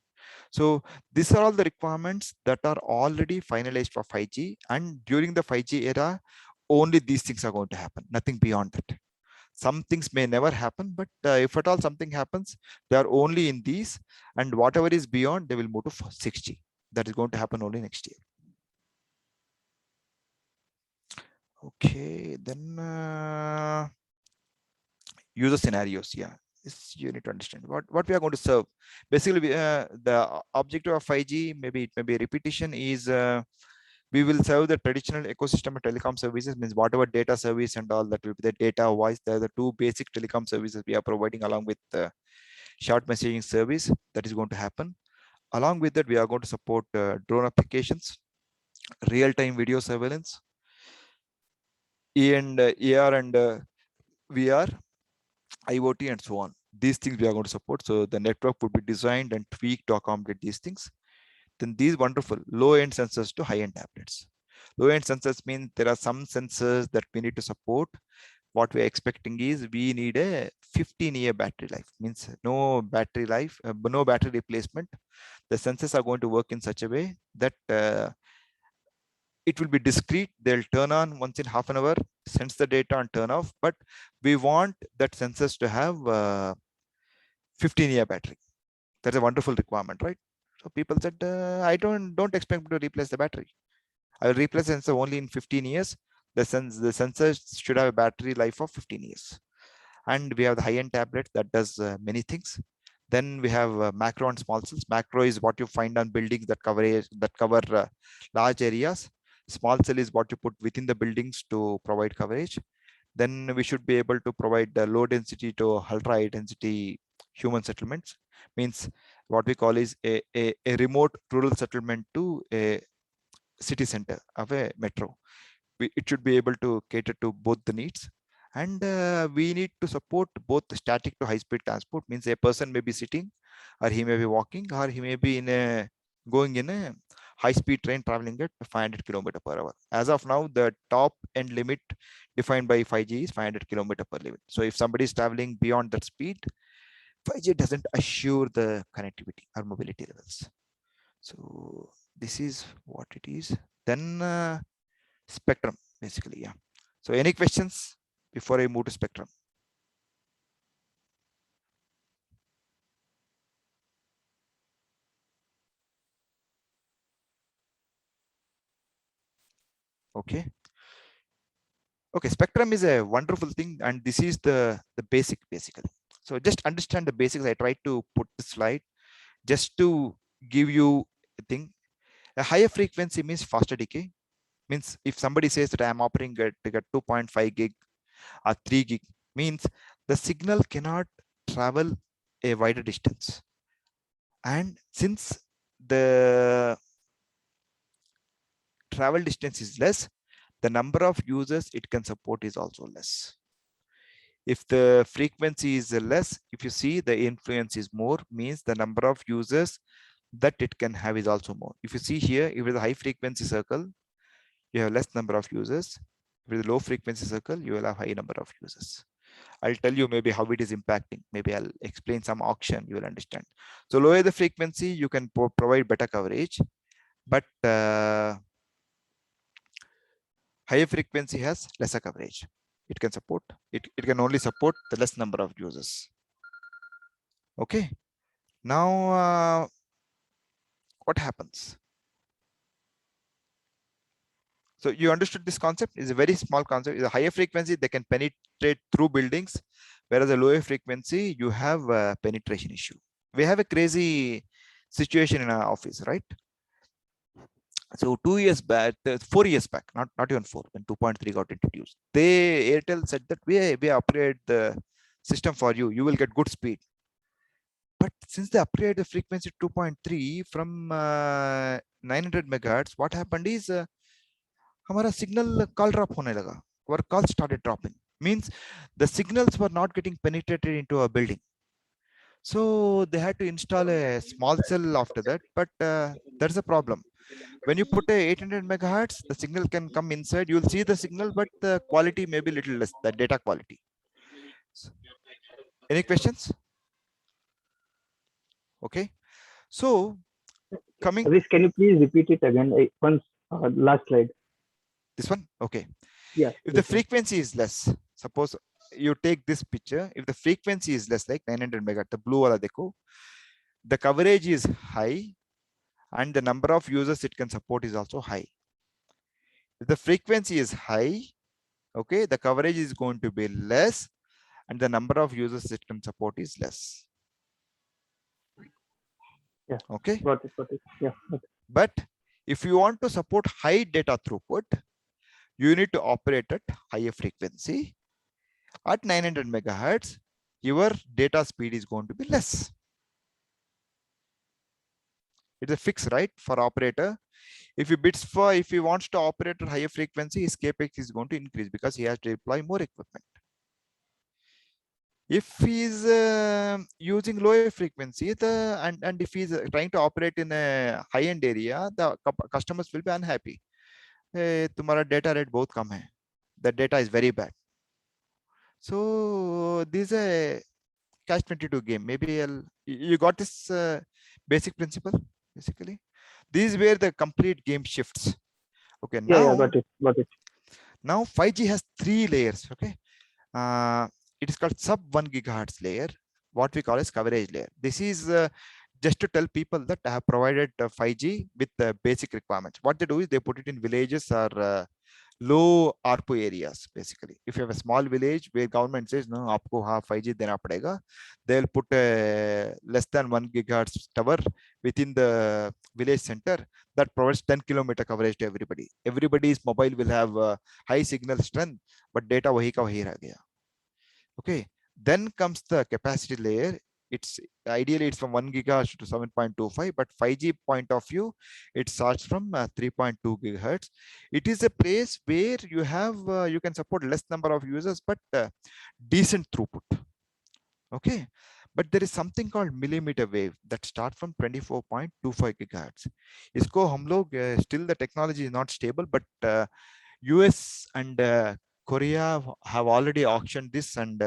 [SPEAKER 2] So these are all the requirements that are already finalized for 5G. And during the 5G era, only these things are going to happen, nothing beyond that. Some things may never happen, but if at all something happens, they are only in these, and whatever is beyond, they will move to 6G. That is going to happen only next year. Okay, then user scenarios. Yeah, this you need to understand what we are going to serve. Basically, the objective of 5G, maybe it may be a repetition, is we will serve the traditional ecosystem of telecom services, means whatever data service and all that will be the data, voice. They're the two basic telecom services we are providing, along with the short messaging service. That is going to happen. Along with that, we are going to support drone applications, real-time video surveillance, AR and VR, IoT, and so on. These things we are going to support. So the network would be designed and tweaked to accommodate these things. Then these wonderful low-end sensors to high-end tablets. Low-end sensors mean there are some sensors that we need to support. What we're expecting is we need a 15-year battery life, means no battery life, no battery replacement. The sensors are going to work in such a way that it will be discrete. They'll turn on once in half an hour, sense the data and turn off. But we want that sensors to have 15-year battery. That's a wonderful requirement, right? So people said, I don't expect to replace the battery. I will replace the sensor only in 15 years. The sensor should have a battery life of 15 years. And we have the high-end tablet that does many things. Then we have macro and small cells. Macro is what you find on buildings that cover large areas. Small cell is what you put within the buildings to provide coverage. Then we should be able to provide the low density to ultra high density human settlements. Means what we call is a remote rural settlement to a city center of a metro. It should be able to cater to both the needs. And we need to support both static to high speed transport. Means a person may be sitting, or he may be walking, or he may be going in a high speed train traveling at 500 km/h. As of now, the top end limit defined by 5G is 500 km/h. So if somebody is traveling beyond that speed, 5G doesn't assure the connectivity or mobility levels. So this is what it is. Then spectrum, basically. Yeah. So any questions before I move to spectrum? Okay. Okay, spectrum is a wonderful thing, and this is the basic, basically. So just understand the basics. I tried to put this slide just to give you a thing. A higher frequency means faster decay. Means if somebody says that I am operating at 2.5 gig or 3 gig, means the signal cannot travel a wider distance. And since the travel distance is less, the number of users it can support is also less. If the frequency is less, if you see the influence is more, means the number of users that it can have is also more. If you see here, if it is a high frequency circle, you have less number of users. If it is a low frequency circle, you will have high number of users. I'll tell you maybe how it is impacting. Maybe I'll explain some auction, you will understand. So lower the frequency, you can provide better coverage, but higher frequency has lesser coverage. It can support, it can only support the less number of users. Okay. Now, what happens? So you understood this concept is a very small concept. Is a higher frequency, they can penetrate through buildings, Whereas a lower frequency, you have a penetration issue. We have a crazy situation in our office, right? So 2 years back, 4 years back, not even 4, when 2.3 got introduced, Airtel said that we upgrade the system for you. You will get good speed. But since they upgraded the frequency 2.3 from 900 megahertz, what happened is our signal call drop hone laga. Our calls started dropping. Means the signals were not getting penetrated into a building. So they had to install a small cell after that. But there's a problem. When you put a 800 megahertz, the signal can come inside. You'll see the signal, but the quality may be little less, the data quality. So, any questions? Okay. So coming.
[SPEAKER 14] Harish, can you please repeat it again? Once, last slide.
[SPEAKER 2] This one? Okay.
[SPEAKER 14] Yeah.
[SPEAKER 2] If the frequency is less, suppose you take this picture, if the frequency is less, like 900 megahertz, the blue wala dekho, the coverage is high and the number of users it can support is also high. If the frequency is high, okay, the coverage is going to be less and the number of users it can support is less.
[SPEAKER 14] Yeah.
[SPEAKER 2] Okay.
[SPEAKER 14] Got it. Yeah. Okay.
[SPEAKER 2] But if you want to support high data throughput, you need to operate at higher frequency. At 900 megahertz, your data speed is going to be less. It's a fix, right, for operator. If he wants to operate at higher frequency, his capex is going to increase because he has to deploy more equipment. If he's using lower frequency, and if he's trying to operate in a high-end area, the customers will be unhappy. Hey, तुम्हारा data rate बहुत कम है. The data is very bad. So this is a catch-22 game. Maybe you got this basic principle. Basically, this is where the complete game shifts. Okay. Now,
[SPEAKER 14] got it.
[SPEAKER 2] Now 5G has 3 layers. Okay. It is called sub 1 gigahertz layer, what we call as coverage layer. This is just to tell people that I have provided 5G with the basic requirements. What they do is they put it in villages or low ARPU areas. Basically, if you have a small village where government says no, आपको हाँ 5G देना पड़ेगा, they'll put a less than 1 gigahertz tower within the village center that provides 10 kilometer coverage to everybody. Everybody's mobile will have high signal strength, but data वही का वही रह गया. Okay, then comes the capacity layer. It's ideally it's from 1 gigahertz to 7.25, but 5G point of view, it starts from 3.2 gigahertz. It is a place where you have you can support less number of users, but decent throughput. Okay, but there is something called millimeter wave that start from 24.25 gigahertz. Isko hum log still the technology is not stable, but US and Korea have already auctioned this, and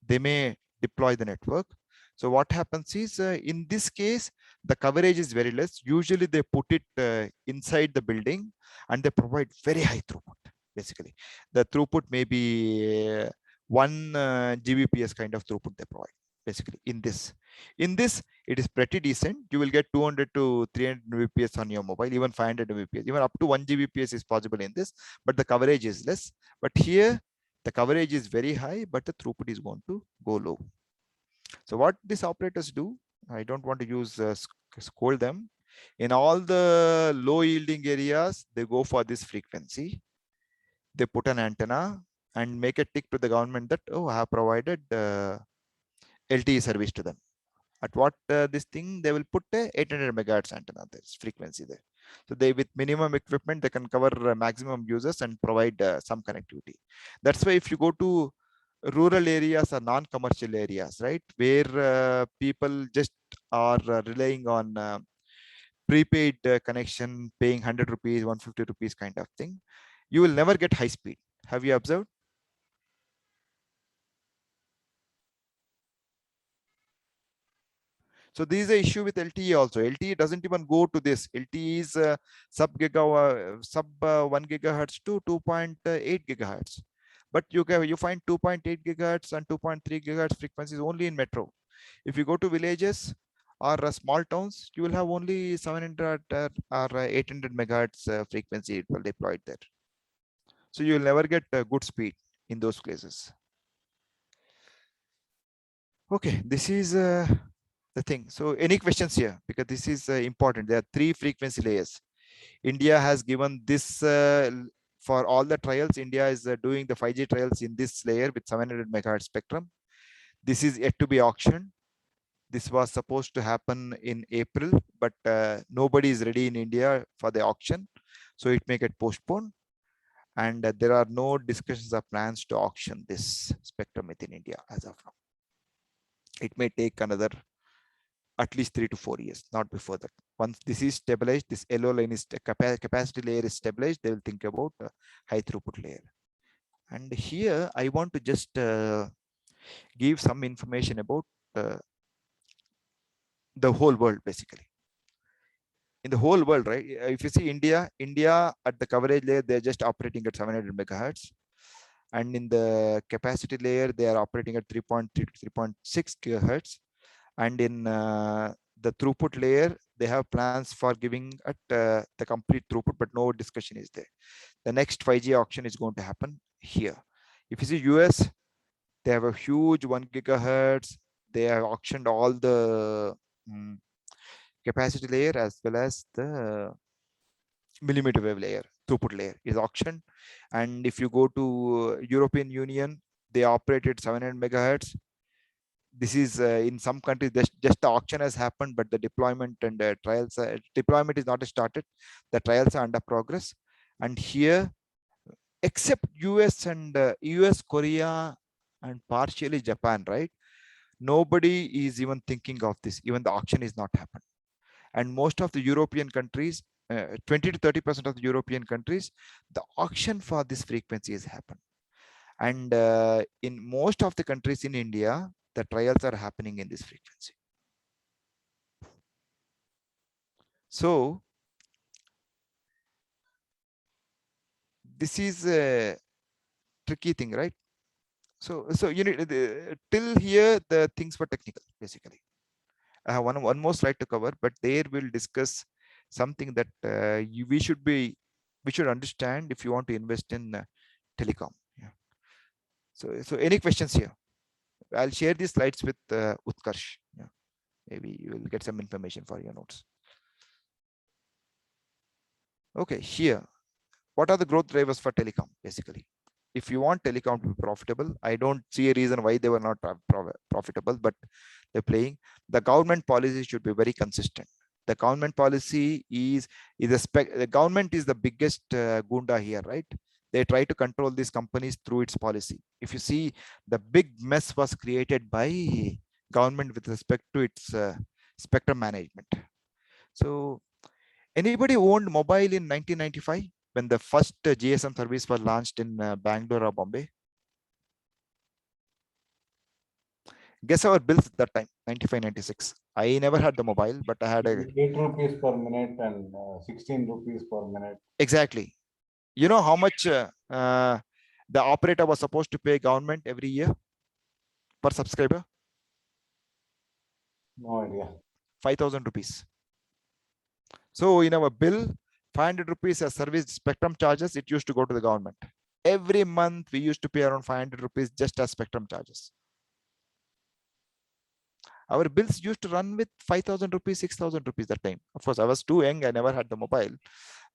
[SPEAKER 2] they may deploy the network. So what happens is in this case, the coverage is very less. Usually they put it inside the building and they provide very high throughput. Basically, the throughput may be 1 Gbps kind of throughput they provide. Basically, in this, it is pretty decent. You will get 200 to 300 Mbps on your mobile, even 500 Mbps, even up to 1 Gbps is possible in this, but the coverage is less. But here, the coverage is very high, but the throughput is going to go low. So what these operators do, I don't want to use scold them. In all the low yielding areas, they go for this frequency. They put an antenna and make a tick to the government that, oh, I have provided LTE service to them. At what this thing, they will put a 800 megahertz antenna. There's frequency there. So they, with minimum equipment, they can cover maximum users and provide some connectivity. That's why if you go to rural areas or non-commercial areas, right, where people just are relying on prepaid connection, paying 100 rupees, 150 rupees kind of thing, you will never get high speed. Have you observed? So this is the issue with LTE also. LTE doesn't even go to this. LTE is sub 1 gigahertz to 2.8 gigahertz. But you find 2.8 gigahertz and 2.3 gigahertz frequencies only in metro. If you go to villages or small towns, you will have only 700 or 800 megahertz frequency deployed there. So you will never get good speed in those places. Okay, this is the thing. So any questions here? Because this is important. There are 3 frequency layers. India has given this for all the trials. India is doing the 5G trials in this layer with 700 megahertz spectrum. This is yet to be auctioned. This was supposed to happen in April, but nobody is ready in India for the auction. So it may get postponed. And there are no discussions or plans to auction this spectrum within India as of now. It may take another at least 3 to 4 years, not before that. Once this is stabilized, this yellow line is capacity layer is stabilized, they will think about high throughput layer. And here I want to just give some information about the whole world, basically. In the whole world, right? If you see India at the coverage layer, they're just operating at 700 megahertz. And in the capacity layer, they are operating at 3.3 to 3.6 gigahertz. And in the throughput layer, they have plans for giving at the complete throughput, but no discussion is there. The next 5G auction is going to happen here. If you see US, they have a huge 1 gigahertz. They have auctioned all the capacity layer as well as the millimeter wave layer, throughput layer is auctioned. And if you go to European Union, they operated 700 megahertz. This is in some countries, just the auction has happened, but the deployment and trials, deployment is not started. The trials are under progress. And here, except US and US, Korea, and partially Japan, right? Nobody is even thinking of this. Even the auction is not happened. And most of the European countries, 20 to 30% of the European countries, the auction for this frequency has happened. And in most of the countries in India, the trials are happening in this frequency. So this is a tricky thing, right? So you need till here the things were technical, basically. I have one more slide to cover, but there we'll discuss something that we should understand if you want to invest in telecom. Yeah. So any questions here? I'll share these slides with Utkarsh. Yeah. Maybe you will get some information for your notes. Okay, here, what are the growth drivers for telecom? Basically, if you want telecom to be profitable, I don't see a reason why they were not profitable, but they're playing. The government policy should be very consistent. The government policy is the government is the biggest gunda here, right? They try to control these companies through its policy. If you see, the big mess was created by government with respect to its spectrum management. So anybody owned mobile in 1995 when the first GSM service was launched in Bangalore or Bombay? Guess our bills at that time, 95, 96. I never had the mobile, but I had
[SPEAKER 5] 8 rupees per minute and 16 rupees per minute.
[SPEAKER 2] Exactly. You know how much the operator was supposed to pay government every year per subscriber?
[SPEAKER 5] No idea.
[SPEAKER 2] 5,000 rupees. So in our bill, 500 rupees as service spectrum charges, it used to go to the government. Every month we used to pay around 500 rupees just as spectrum charges. Our bills used to run with 5,000 rupees, 6,000 rupees that time. Of course, I was too young. I never had the mobile,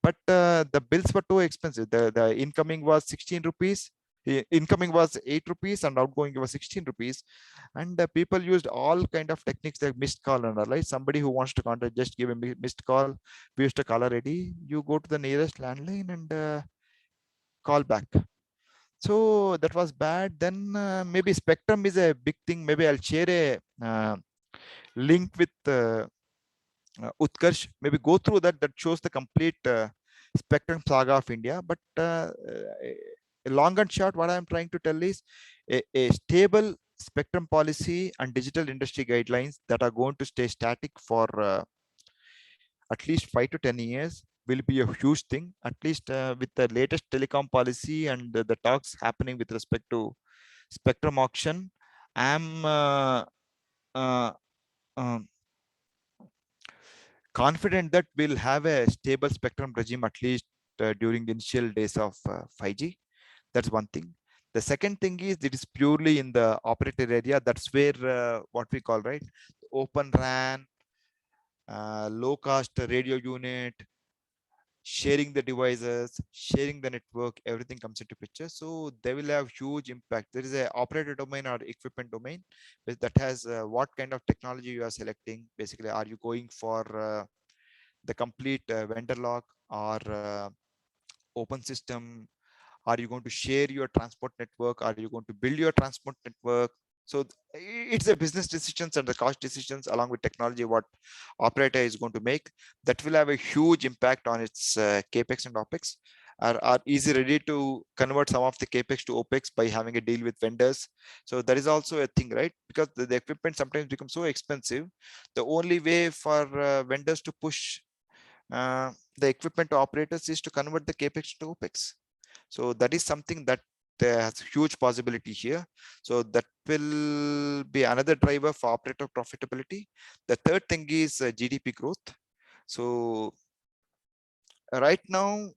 [SPEAKER 2] but the bills were too expensive. The incoming was 16 rupees. Incoming was 8 rupees and outgoing was 16 rupees. And people used all kind of techniques like missed call and all, right? Somebody who wants to contact, just give a missed call. We used to caller ID. You go to the nearest landline and call back. So that was bad. Then maybe spectrum is a big thing. Maybe I'll share a link with Utkarsh. Maybe go through that. That shows the complete spectrum saga of India. But long and short, what I'm trying to tell is a stable spectrum policy and digital industry guidelines that are going to stay static for at least 5 to 10 years will be a huge thing. At least with the latest telecom policy and the talks happening with respect to spectrum auction, I'm confident that we'll have a stable spectrum regime at least during the initial days of 5G. That's one thing. The second thing is it is purely in the operator area. That's where what we call, right, open RAN, low cost radio unit, sharing the devices, sharing the network, everything comes into picture. So they will have huge impact. There is a operator domain or equipment domain that has what kind of technology you are selecting. Basically, are you going for the complete vendor lock or open system? Are you going to share your transport network? Are you going to build your transport network? So it's a business decisions and the cost decisions along with technology what operator is going to make that will have a huge impact on its capex and opex. Are easy ready to convert some of the capex to opex by having a deal with vendors. So that is also a thing, right? Because the equipment sometimes becomes so expensive. The only way for vendors to push the equipment to operators is to convert the capex to opex. So that is something that has huge possibility here. So that will be another driver for operator profitability. The third thing is GDP growth. So right now,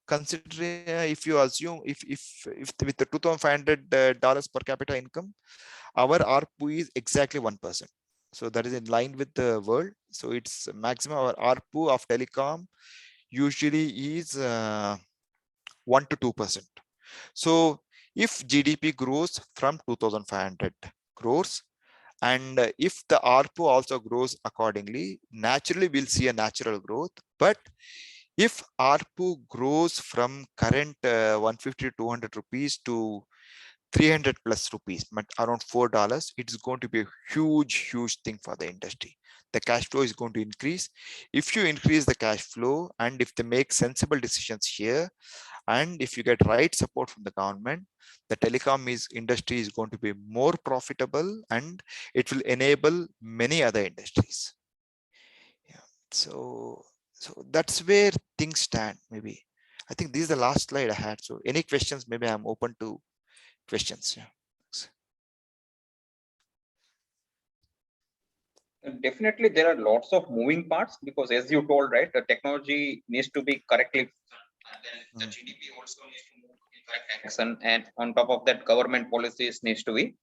[SPEAKER 2] considering if you assume if with the $2,500 per capita income, our ARPU is exactly 1%. So that is in line with the world. So it's maximum our ARPU of telecom usually is 1 to 2%. So if GDP grows from 2,500 crores and if the ARPU also grows accordingly, naturally we'll see a natural growth. But if ARPU grows from current 150 to 200 rupees to 300 plus rupees, around $4, it's going to be a huge thing for the industry. The cash flow is going to increase. If you increase the cash flow and if they make sensible decisions here, and if you get right support from the government, the telecom industry is going to be more profitable and it will enable many other industries. Yeah. So that's where things stand. Maybe I think this is the last slide I had. So any questions? Maybe I'm open to questions. Yeah.
[SPEAKER 10] Definitely, there are lots of moving parts because, as you told, right, the technology needs to be correctly, and then the GDP also needs to move in that action, and on top of that, government policies needs to be